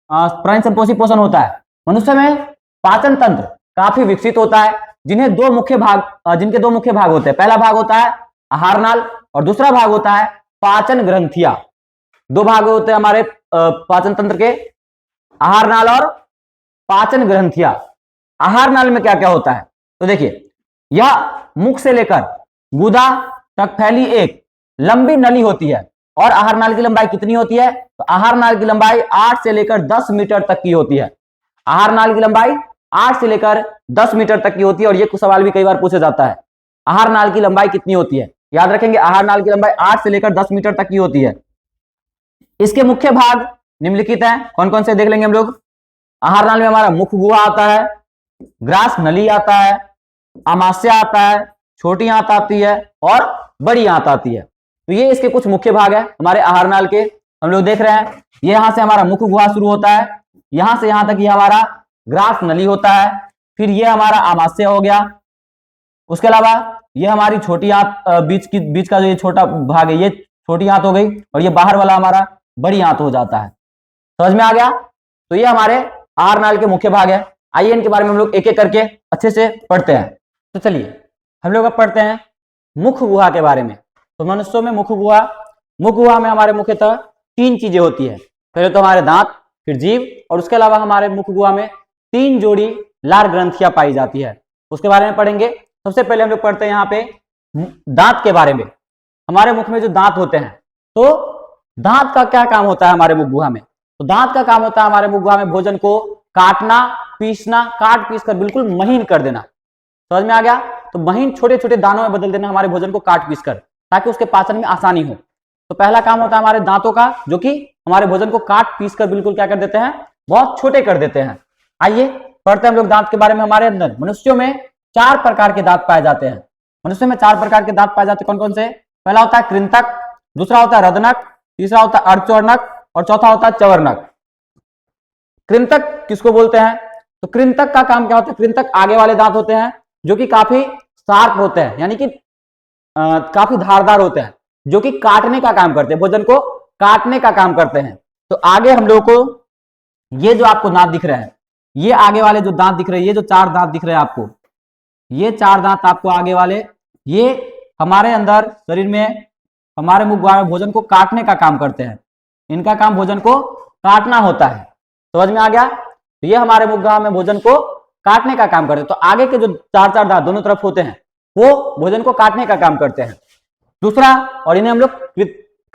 प्राणी संपोषी पोषण होता है। मनुष्य में पाचन तंत्र काफी विकसित होता है, जिनके दो मुख्य भाग होते हैं। पहला भाग होता है आहार नाल और दूसरा भाग होता है पाचन ग्रंथियां। दो भाग होते हैं हमारे पाचन तंत्र के, आहार नाल और पाचन ग्रंथियां। आहार नाल में क्या क्या होता है, तो देखिए, यह मुख से लेकर गुदा तक फैली एक लंबी नली होती है। और आहार नाल की लंबाई कितनी होती है, तो आहार नाल की लंबाई 8 से लेकर 10 मीटर तक की होती है। आहार नाल की लंबाई 8 से लेकर 10 मीटर तक की होती है। और यह सवाल भी कई बार पूछा जाता है, आहार नाल की लंबाई कितनी होती है। याद रखेंगे, आहार नाल की लंबाई 8 से लेकर 10 मीटर तक की होती है। इसके मुख्य भाग निम्नलिखित हैं, कौन कौन से देख लेंगे हम लोग। आहार नाल में हमारा मुख गुहा आता है, ग्रास नली आता है, आमाशय आता है, छोटी आंत आती है और बड़ी आंत आती है। तो ये इसके कुछ मुख्य भाग है हमारे आहार नाल के। हम लोग देख रहे हैं, ये यहां से हमारा मुख गुहा शुरू होता है, यहां से यहां तक ये हमारा ग्रास नली होता है, फिर ये हमारा आमाशय हो गया। उसके अलावा ये हमारी छोटी आंत, बीच का जो ये छोटा भाग है, ये छोटी आंत हो गई, और ये बाहर वाला हमारा बड़ी आंत हो जाता है। समझ में आ गया। तो ये हमारे आहार नाल के मुख्य भाग है। आइए इनके बारे में हम लोग एक एक करके अच्छे से पढ़ते हैं। तो चलिए, हम लोग अब पढ़ते हैं मुख गुहा के बारे में। तो मनुष्यों में मुख गुहा में हमारे मुख्यतः 3 चीजें होती है। पहले तो हमारे दांत, फिर जीभ, और उसके अलावा हमारे मुख गुहा में 3 जोड़ी लार ग्रंथियां पाई जाती है। उसके बारे में पढ़ेंगे। सबसे पहले हम लोग पढ़ते हैं यहाँ पे दांत के बारे में। हमारे मुख में जो दांत होते हैं, तो दांत का क्या काम होता है हमारे मुख गुहा में, तो दांत का काम होता है हमारे मुख गुहा में भोजन को काटना, पीसना, काट पीस कर बिल्कुल महीन कर देना। समझ में आ गया। तो महीन छोटे छोटे दानों में बदल देना हमारे भोजन को काट पीस कर, ताकि उसके पाचन में आसानी हो। तो पहला काम होता है हमारे दांतों का, जो कि हमारे भोजन को काट पीस कर बिल्कुल क्या कर देते हैं, बहुत छोटे कर देते हैं। आइए पढ़ते हैं हम लोग दांत के बारे में। हमारे अंदर मनुष्यों में 4 प्रकार के दांत पाए जाते हैं। मनुष्य में 4 प्रकार के दांत पाए जाते हैं। कौन कौन से, पहला होता है कृंतक, दूसरा होता है रदनक, तीसरा होता है अर्धचौर्णक और चौथा होता है चवर्णक। कृंतक किसको बोलते हैं, तो कृंतक का काम क्या होता है, कृंतक आगे वाले दांत होते हैं जो कि काफी शार्प होते हैं, यानी कि काफी धारदार होते हैं, जो कि काटने का काम करते हैं, भोजन को काटने का काम करते हैं। तो आगे हम लोगों को ये जो आपको दांत दिख रहे हैं, ये आगे वाले जो दांत दिख रहे हैं, ये जो 4 दांत दिख रहे हैं आपको, ये 4 दांत आपको आगे वाले, ये हमारे अंदर शरीर में, हमारे मुख गुहा में भोजन को काटने का काम करते हैं। इनका काम भोजन को काटना होता है। समझ में आ गया। तो ये हमारे मुख गुहा में भोजन को काटने का काम करते हैं। तो आगे के जो 4 दांत दोनों तरफ होते हैं, वो भोजन को काटने का काम करते हैं। दूसरा, और इन्हें हम लोग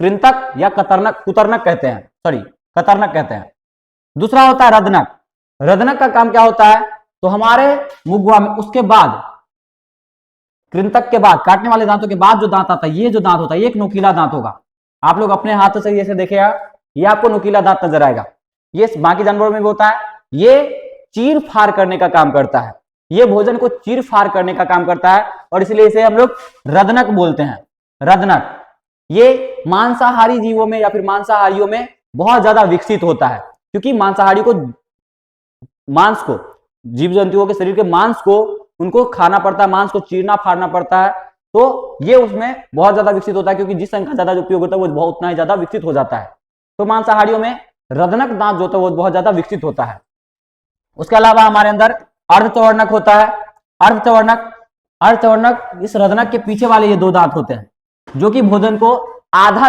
कृंतक या कुतर्णक कहते हैं, कतर्णक कहते हैं। दूसरा होता है रदनक। रदनक का काम क्या होता है, तो हमारे मुख गुहा में उसके बाद, कृंतक के बाद, काटने वाले दांतों के बाद जो दांत आता है, ये जो दांत होता है, ये एक नुकीला दांत होगा। आप लोग अपने हाथों से ऐसे देखेगा, ये आपको नुकीला दांत नजर आएगा। ये बाकी जानवरों में भी होता है। ये चीर फाड़ करने का काम करता है, ये भोजन को चीर फाड़ करने का काम करता है, और इसलिए इसे हम लोग रदनक बोलते हैं। रदनक ये मांसाहारी जीवों में या फिर मांसाहारियों में बहुत ज्यादा विकसित होता है, क्योंकि मांसाहारी को मांस को, जीव जंतुओं के शरीर के मांस को उनको खाना पड़ता है, मांस को चीरना फाड़ना पड़ता है। तो ये उसमें बहुत ज्यादा विकसित होता है, क्योंकि जिस संख्या ज्यादा उपयोग होता है वो बहुत उतना ही ज्यादा विकसित हो जाता है। तो मांसाहारियों में रदनक दांत जो होता है वो बहुत ज्यादा विकसित होता है। उसके अलावा हमारे अंदर अर्धचवर्णक होता है। अर्धचवर्णक इस रदनक के पीछे वाले ये 2 दांत होते हैं, जो कि भोजन को आधा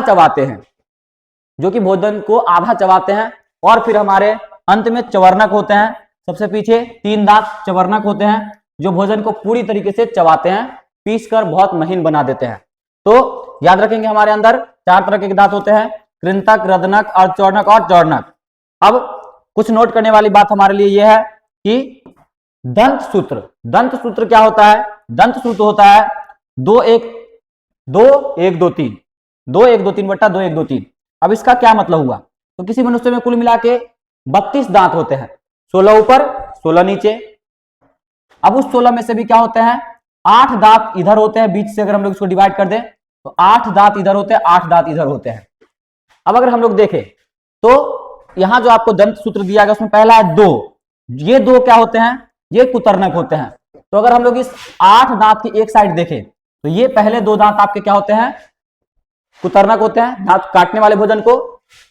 चबाते हैं, और फिर हमारे अंत में चवर्णक होते हैं। सबसे पीछे 3 दांत चवर्णक होते हैं, जो भोजन को पूरी तरीके से चबाते हैं, पीस कर बहुत महीन बना देते हैं। तो याद रखेंगे हमारे अंदर 4 तरह के दांत होते हैं, कृंतक, रदनक, अर्धचौड़नक और चौड़नक। अब कुछ नोट करने वाली बात हमारे लिए यह है कि दंत सूत्र, दंत सूत्र क्या होता है? दंत सूत्र होता है 2 1 2 1 2 3, 2 1 2 3 बट्टा 2 1 2 3। अब इसका क्या मतलब हुआ? तो किसी मनुष्य में कुल मिला के 32 दांत होते हैं, 16 ऊपर 16 नीचे। अब उस 16 में से भी क्या होते हैं? 8 दांत इधर होते हैं, बीच से अगर हम लोग इसको डिवाइड कर दें तो 8 दांत इधर होते हैं, 8 दांत इधर होते हैं। अब अगर हम लोग देखें तो यहां जो आपको दंत सूत्र दिया गया उसमें पहला है 2, ये 2 क्या होते हैं? ये कुतर्नक होते हैं। तो अगर हम लोग इस 8 दांत की एक साइड देखें तो ये पहले 2 दांत आपके क्या होते हैं? कुतर्नक होते हैं, दांत काटने वाले भोजन को।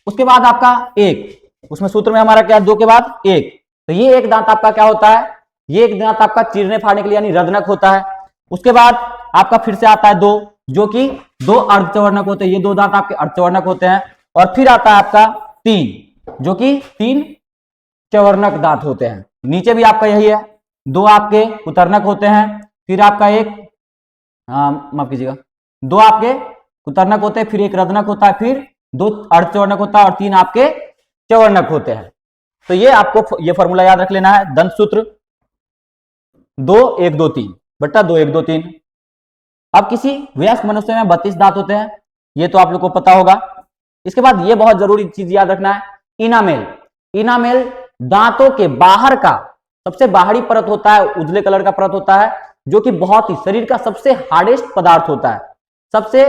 उसके बाद आपका 1, उसमें सूत्र में हमारा क्या, 2 के बाद 1, तो ये 1 दांत आपका क्या होता है? ये 1 दांत आपका चीरने फाड़ने के लिए यानी रदनक होता है। उसके बाद आपका फिर से आता है 2, जो कि 2 अर्धचौड़नक होते हैं, ये 2 दांत आपके अर्धचौड़नक होते हैं। और फिर आता है आपका 3, जो कि 3 चौवर्णक दांत होते हैं। नीचे भी आपका यही है, 2 आपके कुतर्नक होते हैं, फिर आपका 1 माफ कीजिएगा, 2 आपके कुतर्नक होते हैं, फिर 1 रदनक होता है, फिर 2 अर्धचौड़नक होता है और 3 आपके चौवर्णक होते हैं। तो ये आपको ये फॉर्मूला याद रख लेना है, दंत सूत्र 2 1 2 3 बट्टा 2 1 2 3। अब किसी वयस्क मनुष्य में 32 दांत होते हैं, ये तो आप लोग को पता होगा। इसके बाद ये बहुत जरूरी चीज याद रखना है, इनामेल। इनामेल दांतों के बाहर का सबसे बाहरी परत होता है, उजले कलर का परत होता है, जो कि बहुत ही शरीर का सबसे हार्डेस्ट पदार्थ होता है, सबसे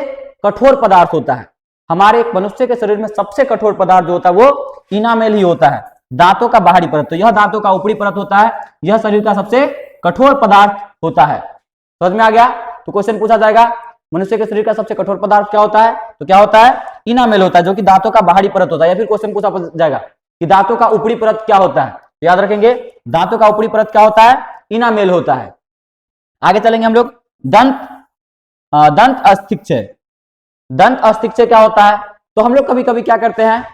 कठोर पदार्थ होता है। हमारे एक मनुष्य के शरीर में सबसे कठोर पदार्थ जो होता है वो इनामेल ही होता है, दांतों का बाहरी परत। तो यह दांतों का ऊपरी परत होता है, यह शरीर का सबसे कठोर पदार्थ होता है। समझ में आ गया? तो क्वेश्चन पूछा जाएगा मनुष्य के शरीर का सबसे कठोर पदार्थ क्या होता है? तो क्या होता है? इनामेल होता है, जो कि दांतों का बाहरी परत होता है। या फिर क्वेश्चन पूछा जाएगा कि दांतों का ऊपरी परत क्या होता है? तो याद रखेंगे दांतों का ऊपरी परत क्या होता है? इनामेल होता है। आगे चलेंगे हम लोग, दंत अस्थिक्षय। दंत अस्थिक्षय क्या होता है? तो हम लोग कभी कभी क्या करते हैं,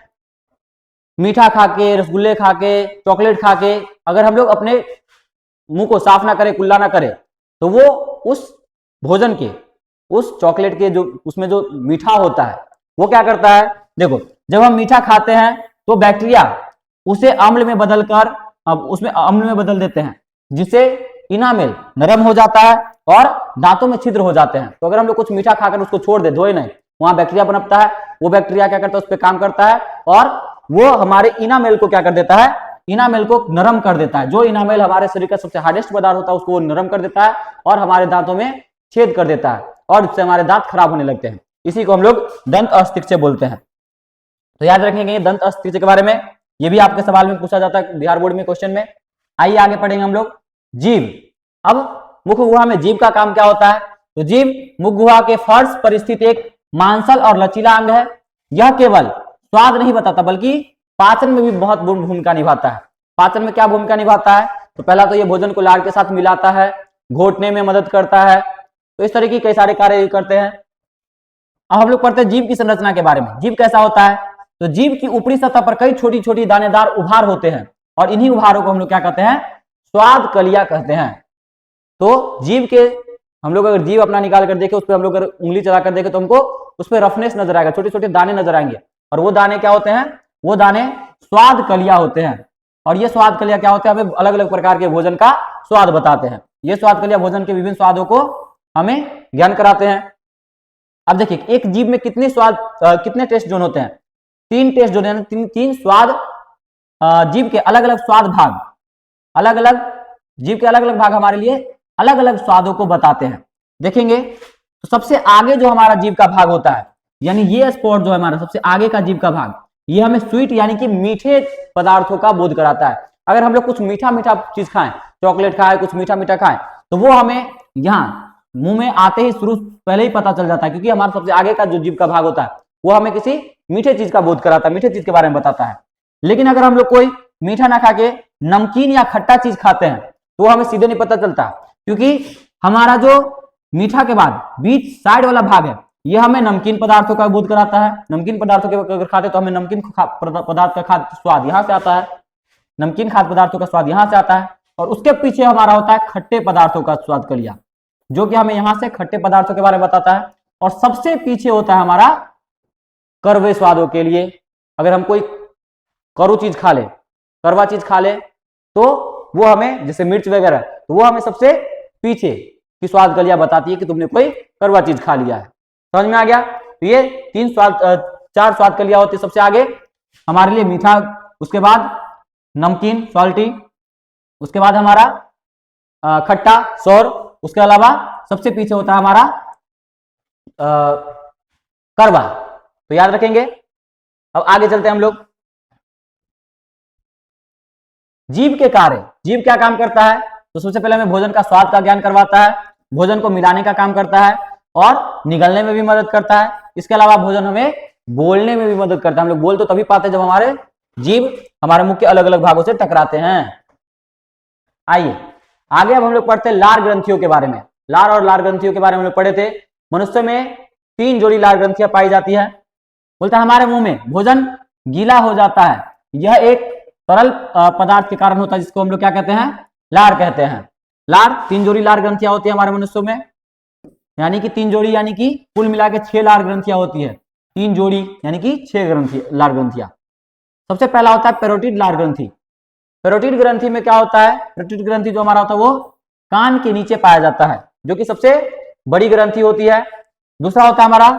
मीठा खा के, रसगुल्ले खा के, चॉकलेट खा के, अगर हम लोग अपने मुंह को साफ ना करें, कुल्ला ना करें, तो वो उस भोजन के, उस चॉकलेट के जो उसमें जो मीठा होता है वो क्या करता है? देखो, जब हम मीठा खाते हैं तो बैक्टीरिया उसे अम्ल में बदलकर उसमें अम्ल में बदल देते हैं, जिससे इनामेल नरम हो जाता है और दांतों में छिद्र हो जाते हैं। तो अगर हम लोग कुछ मीठा खाकर उसको छोड़ दे, धोए नहीं, वहां बैक्टीरिया पनपता है, वो बैक्टीरिया क्या करता है? उस पर काम करता है और वो हमारे इनामेल को क्या कर देता है? इनामेल को नरम कर देता है। जो इनामेल हमारे शरीर का सबसे हार्डेस्ट पदार्थ होता है उसको वो नरम कर देता है और हमारे दांतों में छेद कर देता है और इससे हमारे दांत खराब होने लगते हैं। इसी को हम लोग दंत अस्थिक्षय बोलते हैं। तो याद रखेंगे दंत अस्थिक्षय के बारे में, ये भी आपके सवाल में पूछा जाता है बिहार बोर्ड में क्वेश्चन में। आइए आगे पढ़ेंगे हम लोग, जीभ। अब मुख गुहा में जीभ का काम क्या होता है? तो जीभ मुख गुहा के फर्श पर स्थित एक मांसल और लचीला अंग है। यह केवल स्वाद नहीं बताता बल्कि पाचन में भी बहुत भूमिका निभाता है। पाचन में क्या भूमिका निभाता है? तो पहला तो ये भोजन को लार के साथ मिलाता है, घोटने में मदद करता है, तो इस तरह की कई सारे कार्य करते हैं। अब हम लोग पढ़ते हैं जीभ की संरचना के बारे में। जीभ कैसा होता है? तो जीभ की ऊपरी सतह पर कई छोटी छोटी दानेदार उभार होते हैं और इन्हीं उभारों को हम लोग क्या कहते हैं? स्वाद कलिया कहते हैं। तो जीभ के हम लोग अगर जीभ अपना निकाल कर देखें, उस पर हम लोग अगर उंगली चला कर देखें तो हमको उस पर रफनेस नजर आएगा, छोटे छोटे दाने नजर आएंगे और वो दाने क्या होते हैं? वो दाने स्वाद कलिया होते हैं। और ये स्वाद कलिया क्या होते हैं? हमें अलग अलग प्रकार के भोजन का स्वाद बताते हैं। ये स्वाद कलिया भोजन के विभिन्न स्वादों को हमें ज्ञान कराते हैं। अब देखिए, एक जीभ में कितने स्वाद कितने टेस्ट जोन होते हैं? 3 टेस्ट जोन है, तीन स्वाद, जीभ के अलग अलग स्वाद भाग, अलग अलग जीभ के अलग अलग भाग हमारे लिए अलग अलग स्वादों को बताते हैं। देखेंगे तो सबसे आगे जो हमारा जीभ का भाग होता है, यानी ये स्पॉट जो है हमारा सबसे आगे का जीभ का भाग, ये हमें स्वीट यानी कि मीठे पदार्थों का बोध कराता है। अगर हम लोग कुछ मीठा मीठा चीज खाएं, चॉकलेट खाएं, कुछ मीठा मीठा खाएं, तो वो हमें यहाँ मुंह में आते ही शुरू पहले ही पता चल जाता है, क्योंकि हमारा सबसे आगे का जो जीभ का भाग होता है वो हमें किसी मीठे चीज का बोध कराता है, मीठे चीज के बारे में बताता है। लेकिन अगर हम लोग कोई मीठा ना खा के नमकीन या खट्टा चीज खाते हैं तो हमें सीधे नहीं पता चलता, क्योंकि हमारा जो मीठा के बाद बीच साइड वाला भाग है यह हमें नमकीन पदार्थों का बोध कराता है। नमकीन पदार्थों के अगर खाते तो हमें नमकीन पदार्थ का खाद्य स्वाद यहाँ से आता है, नमकीन खाद्य पदार्थों का स्वाद यहाँ से आता है, और उसके पीछे हमारा होता है खट्टे पदार्थों का स्वाद कलिया, जो कि हमें यहाँ से खट्टे पदार्थों के बारे में बताता है। और सबसे पीछे होता है हमारा कड़वे स्वादों के लिए। अगर हम कोई कड़ू चीज खा ले, कड़वा चीज खा ले, तो वो हमें, जैसे मिर्च वगैरह, तो वो हमें सबसे पीछे की स्वाद गलियां बताती है कि तुमने कोई कड़वा चीज खा लिया है। समझ में आ गया? तो ये चार स्वाद कलियां होती है। सबसे आगे हमारे लिए मीठा, उसके बाद नमकीन सॉल्टी, उसके बाद हमारा खट्टा सौर, उसके अलावा सबसे पीछे होता है हमारा कड़वा। तो याद रखेंगे। अब आगे चलते हैं हम लोग। जीभ के कार्य, जीभ क्या काम करता है? तो सबसे पहले हमें भोजन का स्वाद का ज्ञान करवाता है, भोजन को मिलाने का काम करता है और निगलने में भी मदद करता है। इसके अलावा भोजन हमें बोलने में भी मदद करता है। हम लोग बोल तो तभी पाते हैं जब हमारे जीभ हमारे मुख के अलग अलग भागों से टकराते हैं। आइए आगे अब हम लोग पढ़ते हैं लार ग्रंथियों के बारे में। लार और लार ग्रंथियों के बारे में हम लोग पढ़े थे। मनुष्य में 3 जोड़ी लार ग्रंथियां पाई जाती है। बोलता है हमारे मुंह में भोजन गीला हो जाता है, यह एक तरल पदार्थ के कारण होता है, जिसको हम लोग क्या कहते हैं? लार कहते हैं। लार 3 जोड़ी लार ग्रंथियां होती है हमारे मनुष्यों में, यानी कि 3 जोड़ी, यानी कि कुल मिला के 6 लार ग्रंथियां होती है। 3 जोड़ी यानी कि 6 लार ग्रंथियां। सबसे पहला होता है पेरोटिड लार ग्रंथि। पेरोटिड ग्रंथि में क्या होता है? पेरोटिड ग्रंथि जो हमारा होता है वो कान के नीचे पाया जाता है, जो कि सबसे बड़ी ग्रंथि होती है। दूसरा होता है हमारा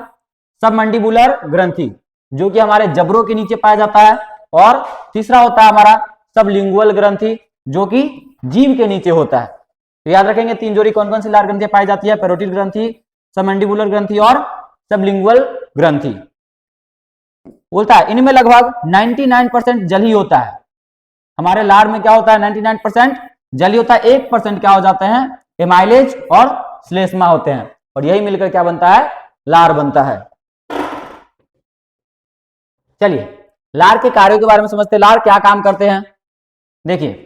सबमंडिबुलर ग्रंथि, जो कि हमारे जबड़ों के नीचे पाया जाता है। और तीसरा होता है हमारा सबलिंगुअल ग्रंथि, जो कि जीभ के नीचे होता है। तो याद रखेंगे 3 जोड़ी कौन कौन सी लार ग्रंथियां पाई जाती है? पेरोटिड ग्रंथि, सबमंडिबुलर ग्रंथि और सबलिंगुअल ग्रंथि। बोलता है इनमें लगभग 99% जल ही होता है। हमारे लार में क्या होता है? 99% जल ही होता है। 1% क्या हो जाते हैं? एमाइलेज और श्लेष्मा होते हैं, और यही मिलकर क्या बनता है? लार बनता है। चलिए लार के कार्यों के बारे में समझते हैं। लार क्या काम करते हैं? देखिए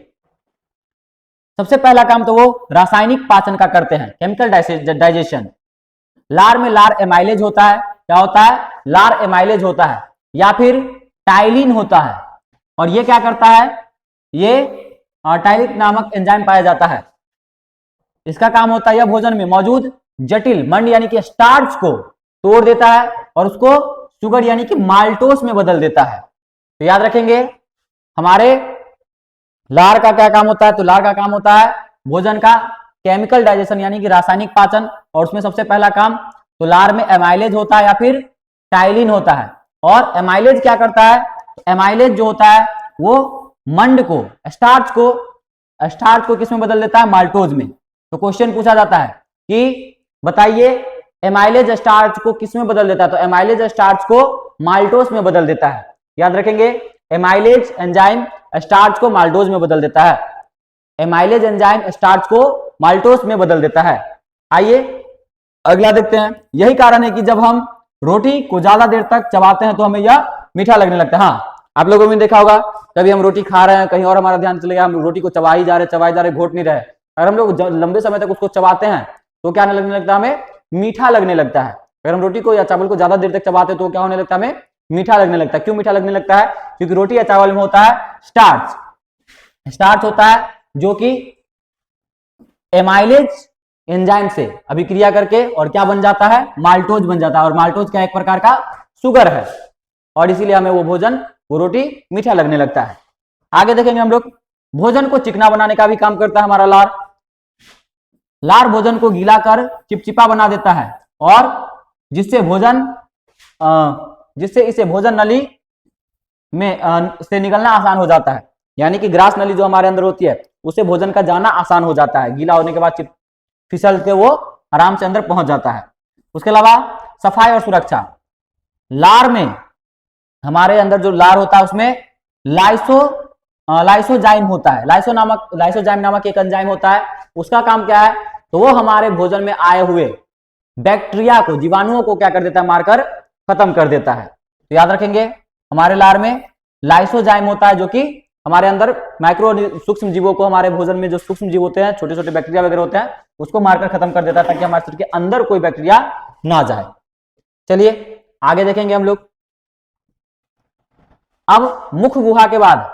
सबसे पहला काम तो वो रासायनिक पाचन का करते हैं, केमिकल डाइजेशन। लार में लार एमाइलेज होता है। क्या होता है? लार एमाइलेज होता है, या फिर टाइलिन होता है। और ये क्या करता है? ये टाइलिक नामक एंजाइम पाया जाता है। इसका काम होता है यह भोजन में मौजूद जटिल मंड यानी कि स्टार्च को तोड़ देता है और उसको शुगर यानी कि माल्टोस में बदल देता है। तो याद रखेंगे हमारे लार का क्या काम होता है? तो लार का काम होता है भोजन का केमिकल डाइजेशन यानी कि रासायनिक पाचन, और उसमें सबसे पहला काम तो लार में एमाइलेज होता है या फिर टाइलिन होता है। और एमाइलेज क्या करता है? एमाइलेज जो होता है वो मंड को, स्टार्च को किस में बदल देता है? माल्टोज में। तो क्वेश्चन पूछा जाता है कि बताइए एमाइलेज स्टार्च को किस में बदल देता है? तो एमाइलेज स्टार्च को माल्टोज में बदल देता है। याद रखेंगे एमाइलेज एंजाइम स्टार्च को माल्टोज में बदल देता है। एमाइलेज एंजाइम स्टार्च को माल्टोज में बदल देता है। आइए अगला देखते हैं। यही कारण है कि जब हम रोटी को ज्यादा देर तक चबाते हैं तो हमें यह मीठा लगने लगता है। हाँ, आप लोगों ने देखा होगा कभी हम रोटी खा रहे हैं, कहीं और हमारा ध्यान चले गया, हम रोटी को चबाई जा रहे, घोट नहीं रहे। अगर हम लोग लंबे समय तक उसको चबाते हैं तो क्या लगने लगता है? हमें मीठा लगने लगता है। अगर हम रोटी को या चावल को ज्यादा देर तक चबाते हैं तो क्या होने लगता है? हमें मीठा लगने लगता है। क्यों मीठा लगने लगता है? क्योंकि रोटी या चावल में होता है स्टार्च होता है, जो कि एमाइलेज एंजाइम से अभिक्रिया करके और क्या बन जाता है? माल्टोज बन जाता है। और माल्टोज क्या एक प्रकार का शुगर है, और इसीलिए हमें वो रोटी मीठा लगने लगता है। आगे देखेंगे हम लोग भोजन को चिकना बनाने का भी काम करता है हमारा लार। लार भोजन को गीला कर चिपचिपा बना देता है, और जिससे इसे भोजन नली में से निकलना आसान हो जाता है। यानी कि ग्रास नली जो हमारे अंदर होती है उसे भोजन का जाना आसान हो जाता है। गीला होने के बाद फिसल के वो आराम से अंदर पहुंच जाता है। उसके अलावा सफाई और सुरक्षा। लार में हमारे अंदर जो लार होता है उसमें लाइसोजाइम होता है। लाइसोजाइम नामक एक एंजाइम होता है। उसका काम क्या है? तो वो हमारे भोजन में आए हुए बैक्टीरिया को, जीवाणुओं को क्या कर देता है? मारकर खत्म कर देता है। तो याद रखेंगे हमारे लार में लाइसोजाइम होता है, जो कि हमारे अंदर माइक्रो सूक्ष्म जीवों को, हमारे भोजन में जो सूक्ष्म जीव होते हैं, छोटे छोटे बैक्टीरिया वगैरह होते हैं, उसको मारकर खत्म कर देता है ताकि हमारे शरीर के अंदर कोई बैक्टीरिया ना जाए। चलिए आगे देखेंगे हम लोग। अब मुख गुहा के बाद,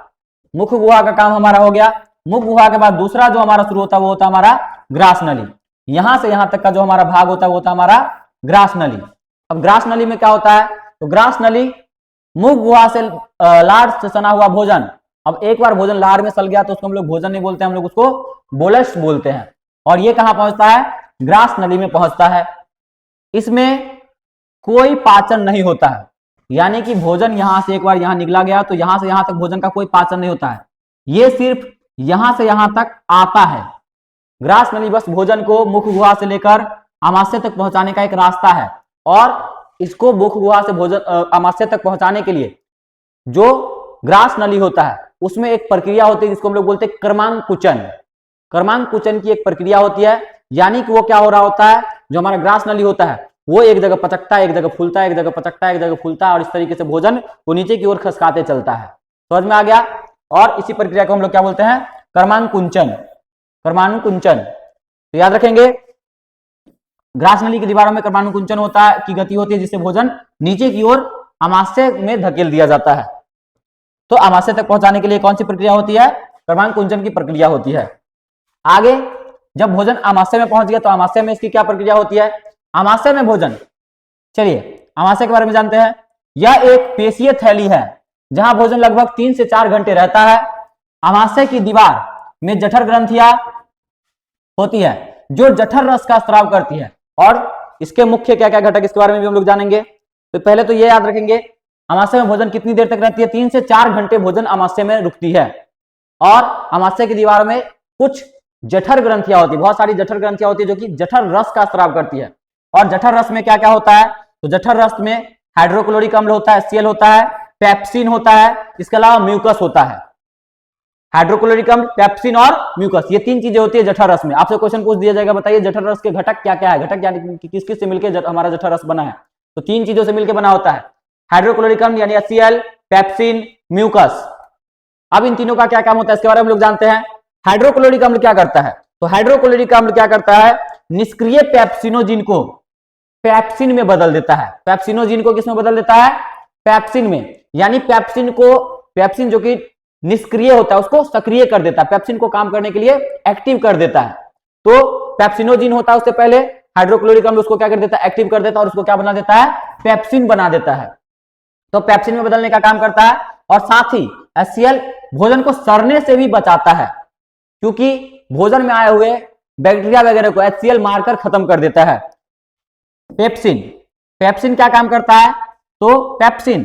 मुख गुहा का काम हमारा हो गया। मुख गुहा के बाद दूसरा जो हमारा शुरू होता है वो होता है हमारा ग्रास नली। यहां से यहां तक का जो हमारा भाग होता है वो होता है हमारा ग्रास नली। अब ग्रास नली में क्या होता है, तो ग्रास नली मुख गुहा से लार से सना हुआ भोजन, अब एक बार भोजन लार में सल गया तो उसको हम लोग भोजन नहीं बोलते हैं, हम लोग उसको बोलस बोलते हैं। और ये कहां पहुंचता है, ग्रास नली में पहुंचता है। इसमें कोई पाचन नहीं होता है, यानी कि भोजन यहां से एक बार यहां निकला गया तो यहां से यहां तक भोजन का कोई पाचन नहीं होता है, ये सिर्फ यहां से यहां तक आता है। ग्रास नली बस भोजन को मुख गुहा से लेकर आमाशय तक पहुंचाने का एक रास्ता है, और इसको मुख गुहा से भोजन आमाशय तक पहुंचाने के लिए जो ग्रास नली होता है उसमें एक प्रक्रिया होती है जिसको हम लोग बोलते हैं क्रमांकुचन। क्रमांकुचन की एक प्रक्रिया होती है, यानी कि वो क्या हो रहा होता है, जो हमारा ग्रास नली होता है वो एक जगह पचकता है, एक जगह फूलता है, एक जगह पचकता है, एक जगह फूलता है, और इस तरीके से भोजन वो नीचे की ओर खसकाते चलता है। समझ में आ गया। और इसी प्रक्रिया को हम लोग क्या बोलते हैं, क्रमांकुचन। क्रमांकुचन तो याद रखेंगे, ग्रास नली की दीवारों में क्रमांकुचन होता है की गति होती है, जिससे भोजन नीचे की ओर आमाशय में धकेल दिया जाता है। तो आमाशय तक पहुंचाने के लिए कौन सी प्रक्रिया होती है, क्रमांकुचन की प्रक्रिया होती है। आगे जब भोजन आमाशय में पहुंच गया तो आमाशय में इसकी क्या प्रक्रिया होती है, आमाशय में भोजन, चलिए आमाशय के बारे में जानते हैं। यह एक पेशीय थैली है जहां भोजन लगभग 3 से 4 घंटे रहता है। आमाशय की दीवार में जठर ग्रंथियां होती है जो जठर रस का स्राव करती है, और इसके मुख्य क्या क्या घटक इसके बारे में भी हम लोग जानेंगे। तो पहले तो ये याद रखेंगे, आमाशय में भोजन कितनी देर तक रहती है, 3 से 4 घंटे भोजन आमाशय में रुकती है। और आमाशय की दीवार में कुछ जठर ग्रंथियां होती है, बहुत सारी जठर ग्रंथियां होती है जो कि जठर रस का स्राव करती है। और जठर रस में क्या क्या होता है, तो जठर रस में हाइड्रोक्लोरिक अम्ल होता है, HCl होता है, पेप्सिन होता है, इसके अलावा म्यूकस होता है। हाइड्रोक्लोरिक अम्ल, पेप्सिन और म्यूकस, ये 3 चीजें होती है जठर रस में। आपसे क्वेश्चन पूछ दिया जाएगा, बताइए जठर रस के घटक क्या क्या है, घटक यानी किस किस से मिलकर हमारा जठर रस बना है, तो 3 चीजों से मिलकर बना होता है, हाइड्रोक्लोरिक अम्ल यानी HCl, पेप्सिन, म्यूकस। अब इन तीनों का क्या काम होता है इसके बारे में हम लोग जानते हैं। हाइड्रोक्लोरिक अम्ल क्या करता है, तो हाइड्रोक्लोरिक अम्ल क्या करता है, निष्क्रिय पेप्सिनोजिन को पेप्सिन में बदल देता है। पेप्सिनोजिन को किसमें बदल देता है, पेप्सिन में, यानी पेप्सिन को, पेप्सिन जो कि निष्क्रिय होता है उसको सक्रिय कर देता है, पेप्सिन को काम करने के लिए एक्टिव कर देता है। तो पेप्सिनोजिन होता है उससे पहले, हाइड्रोक्लोरिक अम्ल उसको क्या कर देता है, एक्टिव कर देता है, और उसको क्या बना देता है, पेप्सिन बना देता है। तो पेप्सिन में बदलने का काम करता है, और साथ ही HCl भोजन को सड़ने से भी बचाता है, क्योंकि भोजन में आए हुए बैक्टीरिया वगैरह को HCl मारकर खत्म कर देता है। पेप्सिन, पेप्सिन क्या काम करता है, तो पेप्सिन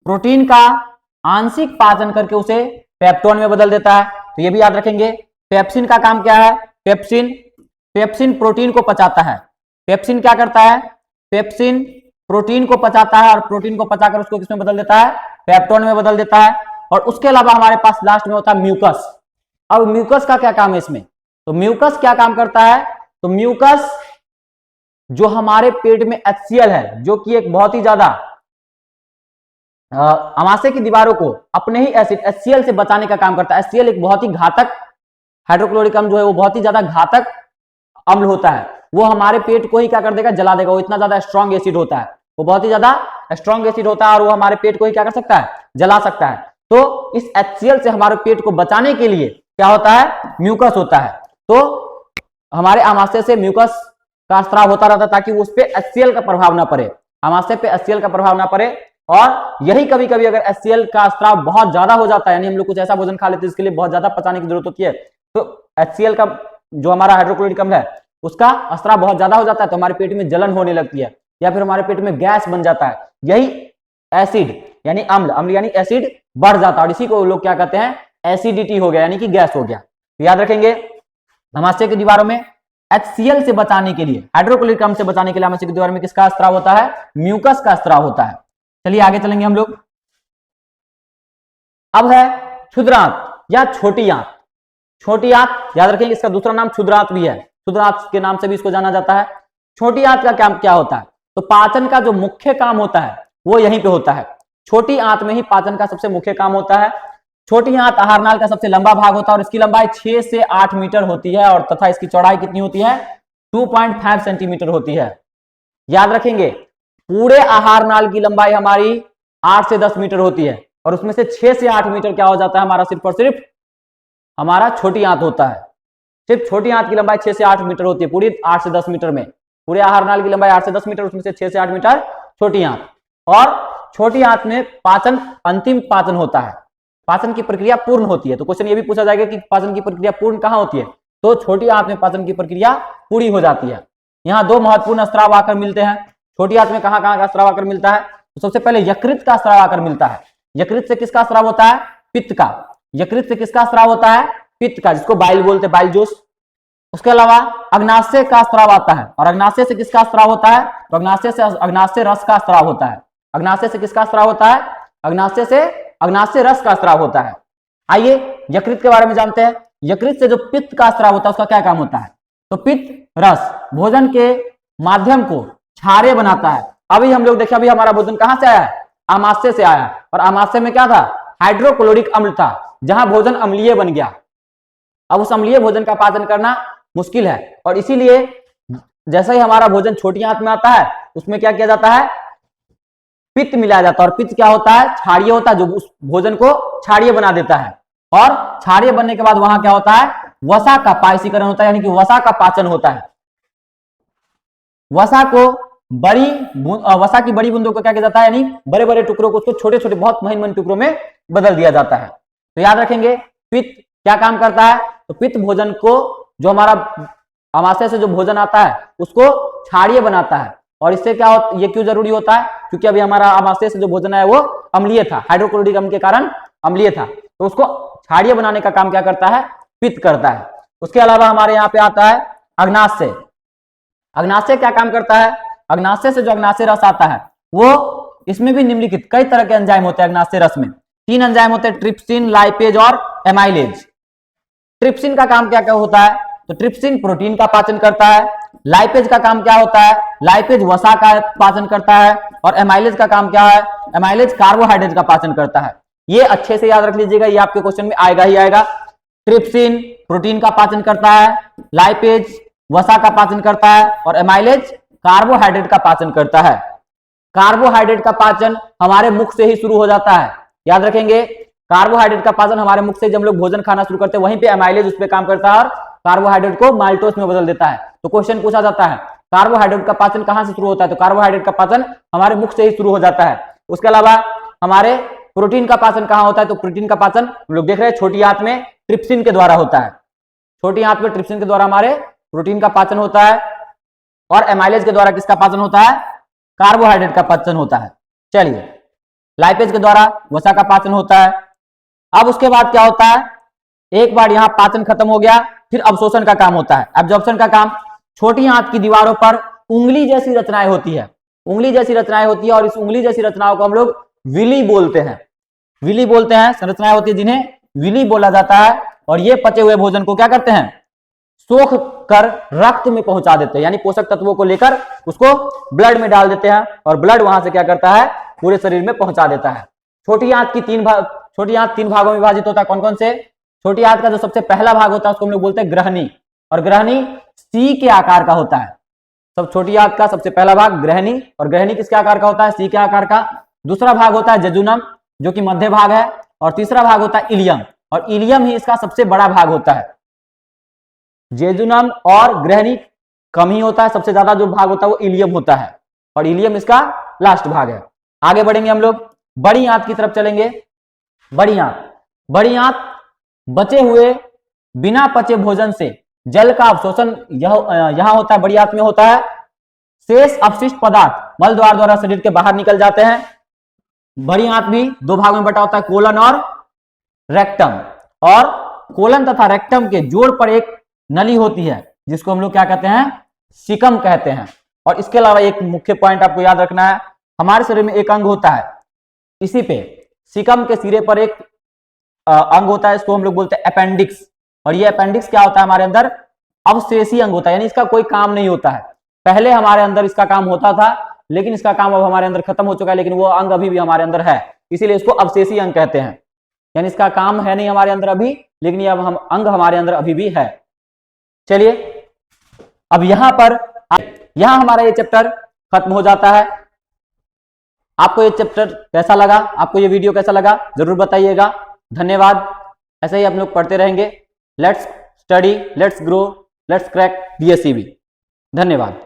प्रोटीन का आंशिक पाचन करके उसे पेप्टोन में बदल देता है। तो ये भी याद रखेंगे, पेप्सिन का काम क्या है, पेप्सिन प्रोटीन को पचाता है। पेप्सिन क्या करता है, पेप्सिन प्रोटीन को पचाता है, और प्रोटीन को पचाकर उसको किसमें बदल देता है, पेप्टोन में बदल देता है। और उसके अलावा हमारे पास लास्ट में होता है म्यूकस। अब म्यूकस का क्या काम है इसमें, तो म्यूकस क्या काम करता है, तो म्यूकस जो हमारे पेट में HCl है, जो कि एक बहुत ही ज्यादा आमाशय की दीवारों को अपने ही एसिड HCl से बचाने का काम करता है। HCl एक बहुत ही घातक हाइड्रोक्लोरिक अम्ल जो है वो बहुत ही ज्यादा घातक अम्ल होता है, वो हमारे पेट को ही क्या कर देगा, जला देगा। वो इतना ज्यादा स्ट्रॉन्ग एसिड होता है, वो बहुत ही ज्यादा स्ट्रॉन्ग एसिड होता है, और वो हमारे पेट को ही क्या कर सकता है, जला सकता है। तो इस HCl से हमारे पेट को बचाने के लिए क्या होता है, म्यूकस होता है। तो हमारे आमाशय से म्यूकस का स्राव होता रहता ताकि उस पर HCl का प्रभाव ना पड़े, आमाशय पे HCl का प्रभाव ना पड़े। और यही कभी कभी अगर HCl का स्राव बहुत ज्यादा हो जाता है, यानी हम लोग कुछ ऐसा भोजन खा लेते हैं जिसके लिए बहुत ज्यादा पचाने की जरूरत होती है, तो HCl का जो हमारा हाइड्रोक्लोरिक अम्ल है उसका स्राव बहुत ज्यादा हो जाता है, तो हमारे पेट में जलन होने लगती है, या फिर हमारे पेट में गैस बन जाता है। यही एसिड यानी अम्ल, अम्ल यानी एसिड बढ़ जाता है, और इसी को लोग क्या कहते हैं, एसिडिटी हो गया, यानी कि गैस हो गया। तो याद रखेंगे, आमाशय की दीवारों में HCl से बचाने के लिए, हाइड्रोक्लोरिक अम्ल से बचाने के लिए आमाशय की दीवार में किसका स्राव होता है, म्यूकस का स्राव होता है। चलिए आगे चलेंगे हम लोग। अब है क्षुद्रांत या छोटी आंत। छोटी आंत याद रखेंगे, इसका दूसरा नाम क्षुद्रांत भी है, क्षुद्रांत के नाम से भी इसको जाना जाता है। छोटी आंत का काम क्या होता है, तो पाचन का जो मुख्य काम होता है वो यहीं पे होता है। छोटी आंत में ही पाचन का सबसे मुख्य काम होता है। छोटी आंत आहार नाल का सबसे लंबा भाग होता है, और इसकी लंबाई 6 से 8 मीटर होती है, और तथा इसकी चौड़ाई कितनी होती है, 2.5 सेंटीमीटर होती है। याद रखेंगे, पूरे आहार नाल की लंबाई हमारी 8 से 10 मीटर होती है, और उसमें से 6 से 8 मीटर क्या हो जाता है हमारा, सिर्फ और सिर्फ हमारा छोटी आंत होता है। सिर्फ छोटी आंत की लंबाई 6 से 8 मीटर होती है, पूरी 8 से 10 मीटर में। पूरे आहार नाल की लंबाई 8 से 10 मीटर, उसमें से 6 से 8 मीटर छोटी आंत, और छोटी आंत में पाचन अंतिम पाचन होता है, पाचन की प्रक्रिया पूर्ण होती है। तो क्वेश्चन ये भी पूछा जाएगा कि पाचन की प्रक्रिया पूर्ण कहां होती है, तो छोटी आंत में पाचन की प्रक्रिया पूरी हो जाती है। यहाँ दो महत्वपूर्ण स्राव आकर मिलते हैं। छोटी आंत में कहां कहां का स्राव आकर मिलता है, तो सबसे पहले यकृत का स्राव आकर मिलता है। यकृत से किसका स्राव होता है, पित्त का। यकृत से किसका स्राव होता है, पित्त का, जिसको बाइल बोलते हैं, बाइल जूस। उसके अलावा अग्नाशय का स्राव आता है, और अग्नाशय से किसका स्राव होता है, तो अग्नाशय से अग्नाशय रस का स्राव होता है। अग्नाशय से किसका स्राव होता है, अग्नाशय से अग्नाशय रस का स्राव होता है। आइए यकृत के बारे में जानते हैं। यकृत से जो पित्त का स्राव होता है उसका क्या काम होता है, तो पित्त रस भोजन के माध्यम को क्षारीय बनाता है। अभी हम लोग देखे, अभी हमारा भोजन कहां से आया है, आमाशय से आया, और आमाशय में क्या था, हाइड्रोक्लोरिक अम्ल था, जहां भोजन अम्लीय बन गया। अब उस अम्लीय भोजन का पाचन करना मुश्किल है, और इसीलिए जैसे ही हमारा भोजन छोटी आंत में आता है उसमें क्या किया जाता है, पित्त मिलाया जाता है, और पित्त क्या होता है, क्षारीय होता है, जो उस भोजन को क्षारीय बना देता है। और क्षारीय बनने के बाद वहां क्या होता है, वसा का पायसीकरण होता है, यानी कि वसा का पाचन होता है। वसा की बड़ी बूंदों को क्या किया जाता है, यानी बड़े बड़े टुकड़ों को उसको छोटे छोटे बहुत महीन महीन टुकड़ों में बदल दिया जाता है। तो याद रखेंगे, पित्त क्या काम करता है, तो पित्त भोजन को, जो हमारा आमाशय से जो भोजन आता है उसको क्षारीय बनाता है। और इससे क्या होता, ये क्यों जरूरी होता है, क्योंकि अभी हमारा आमाशय से जो भोजन है वो अम्लीय था, हाइड्रोक्लोरिक अम्ल के कारण अम्लीय था, तो उसको क्षारीय बनाने का काम क्या करता है, पित्त करता है। उसके अलावा हमारे यहाँ पे आता है अग्नाशय। अग्नाशय क्या काम करता है, अग्नाशय से जो अग्नाशय रस आता है वो, इसमें भी निम्नलिखित कई तरह के एंजाइम होते हैं। अग्नाशय रस में 3 एंजाइम होते हैं, ट्रिप्सिन, लाइपेज और एमाइलेज। ट्रिप्सिन का काम क्या क्या होता है, तो ट्रिप्सिन प्रोटीन का पाचन करता है। लाइपेज का काम क्या होता है, लाइपेज वसा का पाचन करता है। और एमाइलेज का काम क्या है, एमाइलेज कार्बोहाइड्रेट का पाचन करता है। ये अच्छे से याद रख लीजिएगा, ये आपके क्वेश्चन में आएगा ही आएगा। ट्रिप्सिन प्रोटीन का पाचन करता है, लाइपेज वसा का पाचन करता है, और एमाइलेज कार्बोहाइड्रेट का पाचन करता है। कार्बोहाइड्रेट का पाचन हमारे मुख से ही शुरू हो जाता है, याद रखेंगे। कार्बोहाइड्रेट का पाचन हमारे मुख से, जब हम लोग भोजन खाना शुरू करते हैं वहीं पे एमाइलेज उस पे काम करता है और कार्बोहाइड्रेट को माल्टोस में बदल देता है। तो क्वेश्चन पूछा जाता है, कार्बोहाइड्रेट का पाचन कहां से शुरू होता है, तो कार्बोहाइड्रेट का पाचन हमारे मुख से ही शुरू हो जाता है। उसके अलावा हमारे प्रोटीन का पाचन कहां होता है, तो प्रोटीन का पाचन हम लोग देख रहे हैं छोटी आंत में ट्रिप्सिन के द्वारा होता है। छोटी आंत में ट्रिप्सिन के द्वारा हमारे प्रोटीन का पाचन होता है, और एमाइलेज के द्वारा किसका पाचन होता है, कार्बोहाइड्रेट का पाचन होता है। चलिए, लाइपेज के द्वारा वसा का पाचन होता है। अब उसके बाद क्या होता है, एक बार यहां पाचन खत्म हो गया, फिर अवशोषण का काम होता है। एब्जॉर्प्शन का काम, छोटी आंत की दीवारों पर उंगली जैसी रचनाएं होती है, उंगली जैसी रचनाएं होती है, और इस उंगली जैसी रचनाओं को हम लोग विली बोलते हैं। विली बोलते हैं, संरचनाएं होती है जिन्हें विली बोला जाता है। और ये पचे हुए भोजन को क्या करते हैं, सोख कर रक्त में पहुंचा देते हैं, यानी पोषक तत्वों को लेकर उसको ब्लड में डाल देते हैं, और ब्लड वहां से क्या करता है, पूरे शरीर में पहुंचा देता है। छोटी आंत तीन भागों में विभाजित होता है। कौन कौन से, छोटी आंत का जो सबसे पहला भाग होता है उसको हम लोग बोलते हैं ग्रहणी, और ग्रहणी सी के आकार का होता है। सब छोटी आंत का सबसे पहला भाग ग्रहणी, और ग्रहणी किसके आकार का होता है, सी के आकार का। दूसरा भाग होता है जेजुनम, जो कि मध्य भाग है, और तीसरा भाग होता है इलियम, और इलियम ही इसका सबसे बड़ा भाग होता है। जेजुनम और ग्रहणी कम ही होता है, सबसे ज्यादा जो भाग होता है वो इलियम होता है, और इलियम इसका लास्ट भाग है। आगे बढ़ेंगे हम लोग, बड़ी आंत की तरफ चलेंगे। बड़ी आंत बचे हुए बिना पचे भोजन से जल का अवशोषण यहां होता है, बड़ी आंत में होता है। शेष अपशिष्ट पदार्थ मल द्वारा शरीर के बाहर निकल जाते हैं। बड़ी आंत भी 2 भागों में बटा होता है, कोलन और रेक्टम। और कोलन तथा रेक्टम के जोड़ पर एक नली होती है, जिसको हम लोग क्या कहते हैं, सीकम कहते हैं। और इसके अलावा एक मुख्य पॉइंट आपको याद रखना है, हमारे शरीर में एक अंग होता है, इसी पे सीकम के सिरे पर एक अंग होता है, इसको हम लोग बोलते हैं अपेंडिक्स। और ये अपेंडिक्स क्या होता है, हमारे अंदर अवशेषी अंग होता है, यानी इसका कोई काम नहीं होता है। पहले हमारे अंदर इसका काम होता था, लेकिन इसका काम अब हमारे अंदर खत्म हो चुका है, लेकिन वो अंग अभी भी हमारे अंदर है, इसीलिए इसको अवशेषी अंग कहते हैं। यानी इसका काम है नहीं हमारे अंदर अभी, लेकिन ये अब अंग हमारे अंदर अभी भी है। चलिए, अब यहां हमारा ये चैप्टर खत्म हो जाता है। आपको ये चैप्टर कैसा लगा, आपको ये वीडियो कैसा लगा, जरूर बताइएगा। धन्यवाद। ऐसे ही हम लोग पढ़ते रहेंगे। Let's study, let's grow, let's crack DSCB। धन्यवाद।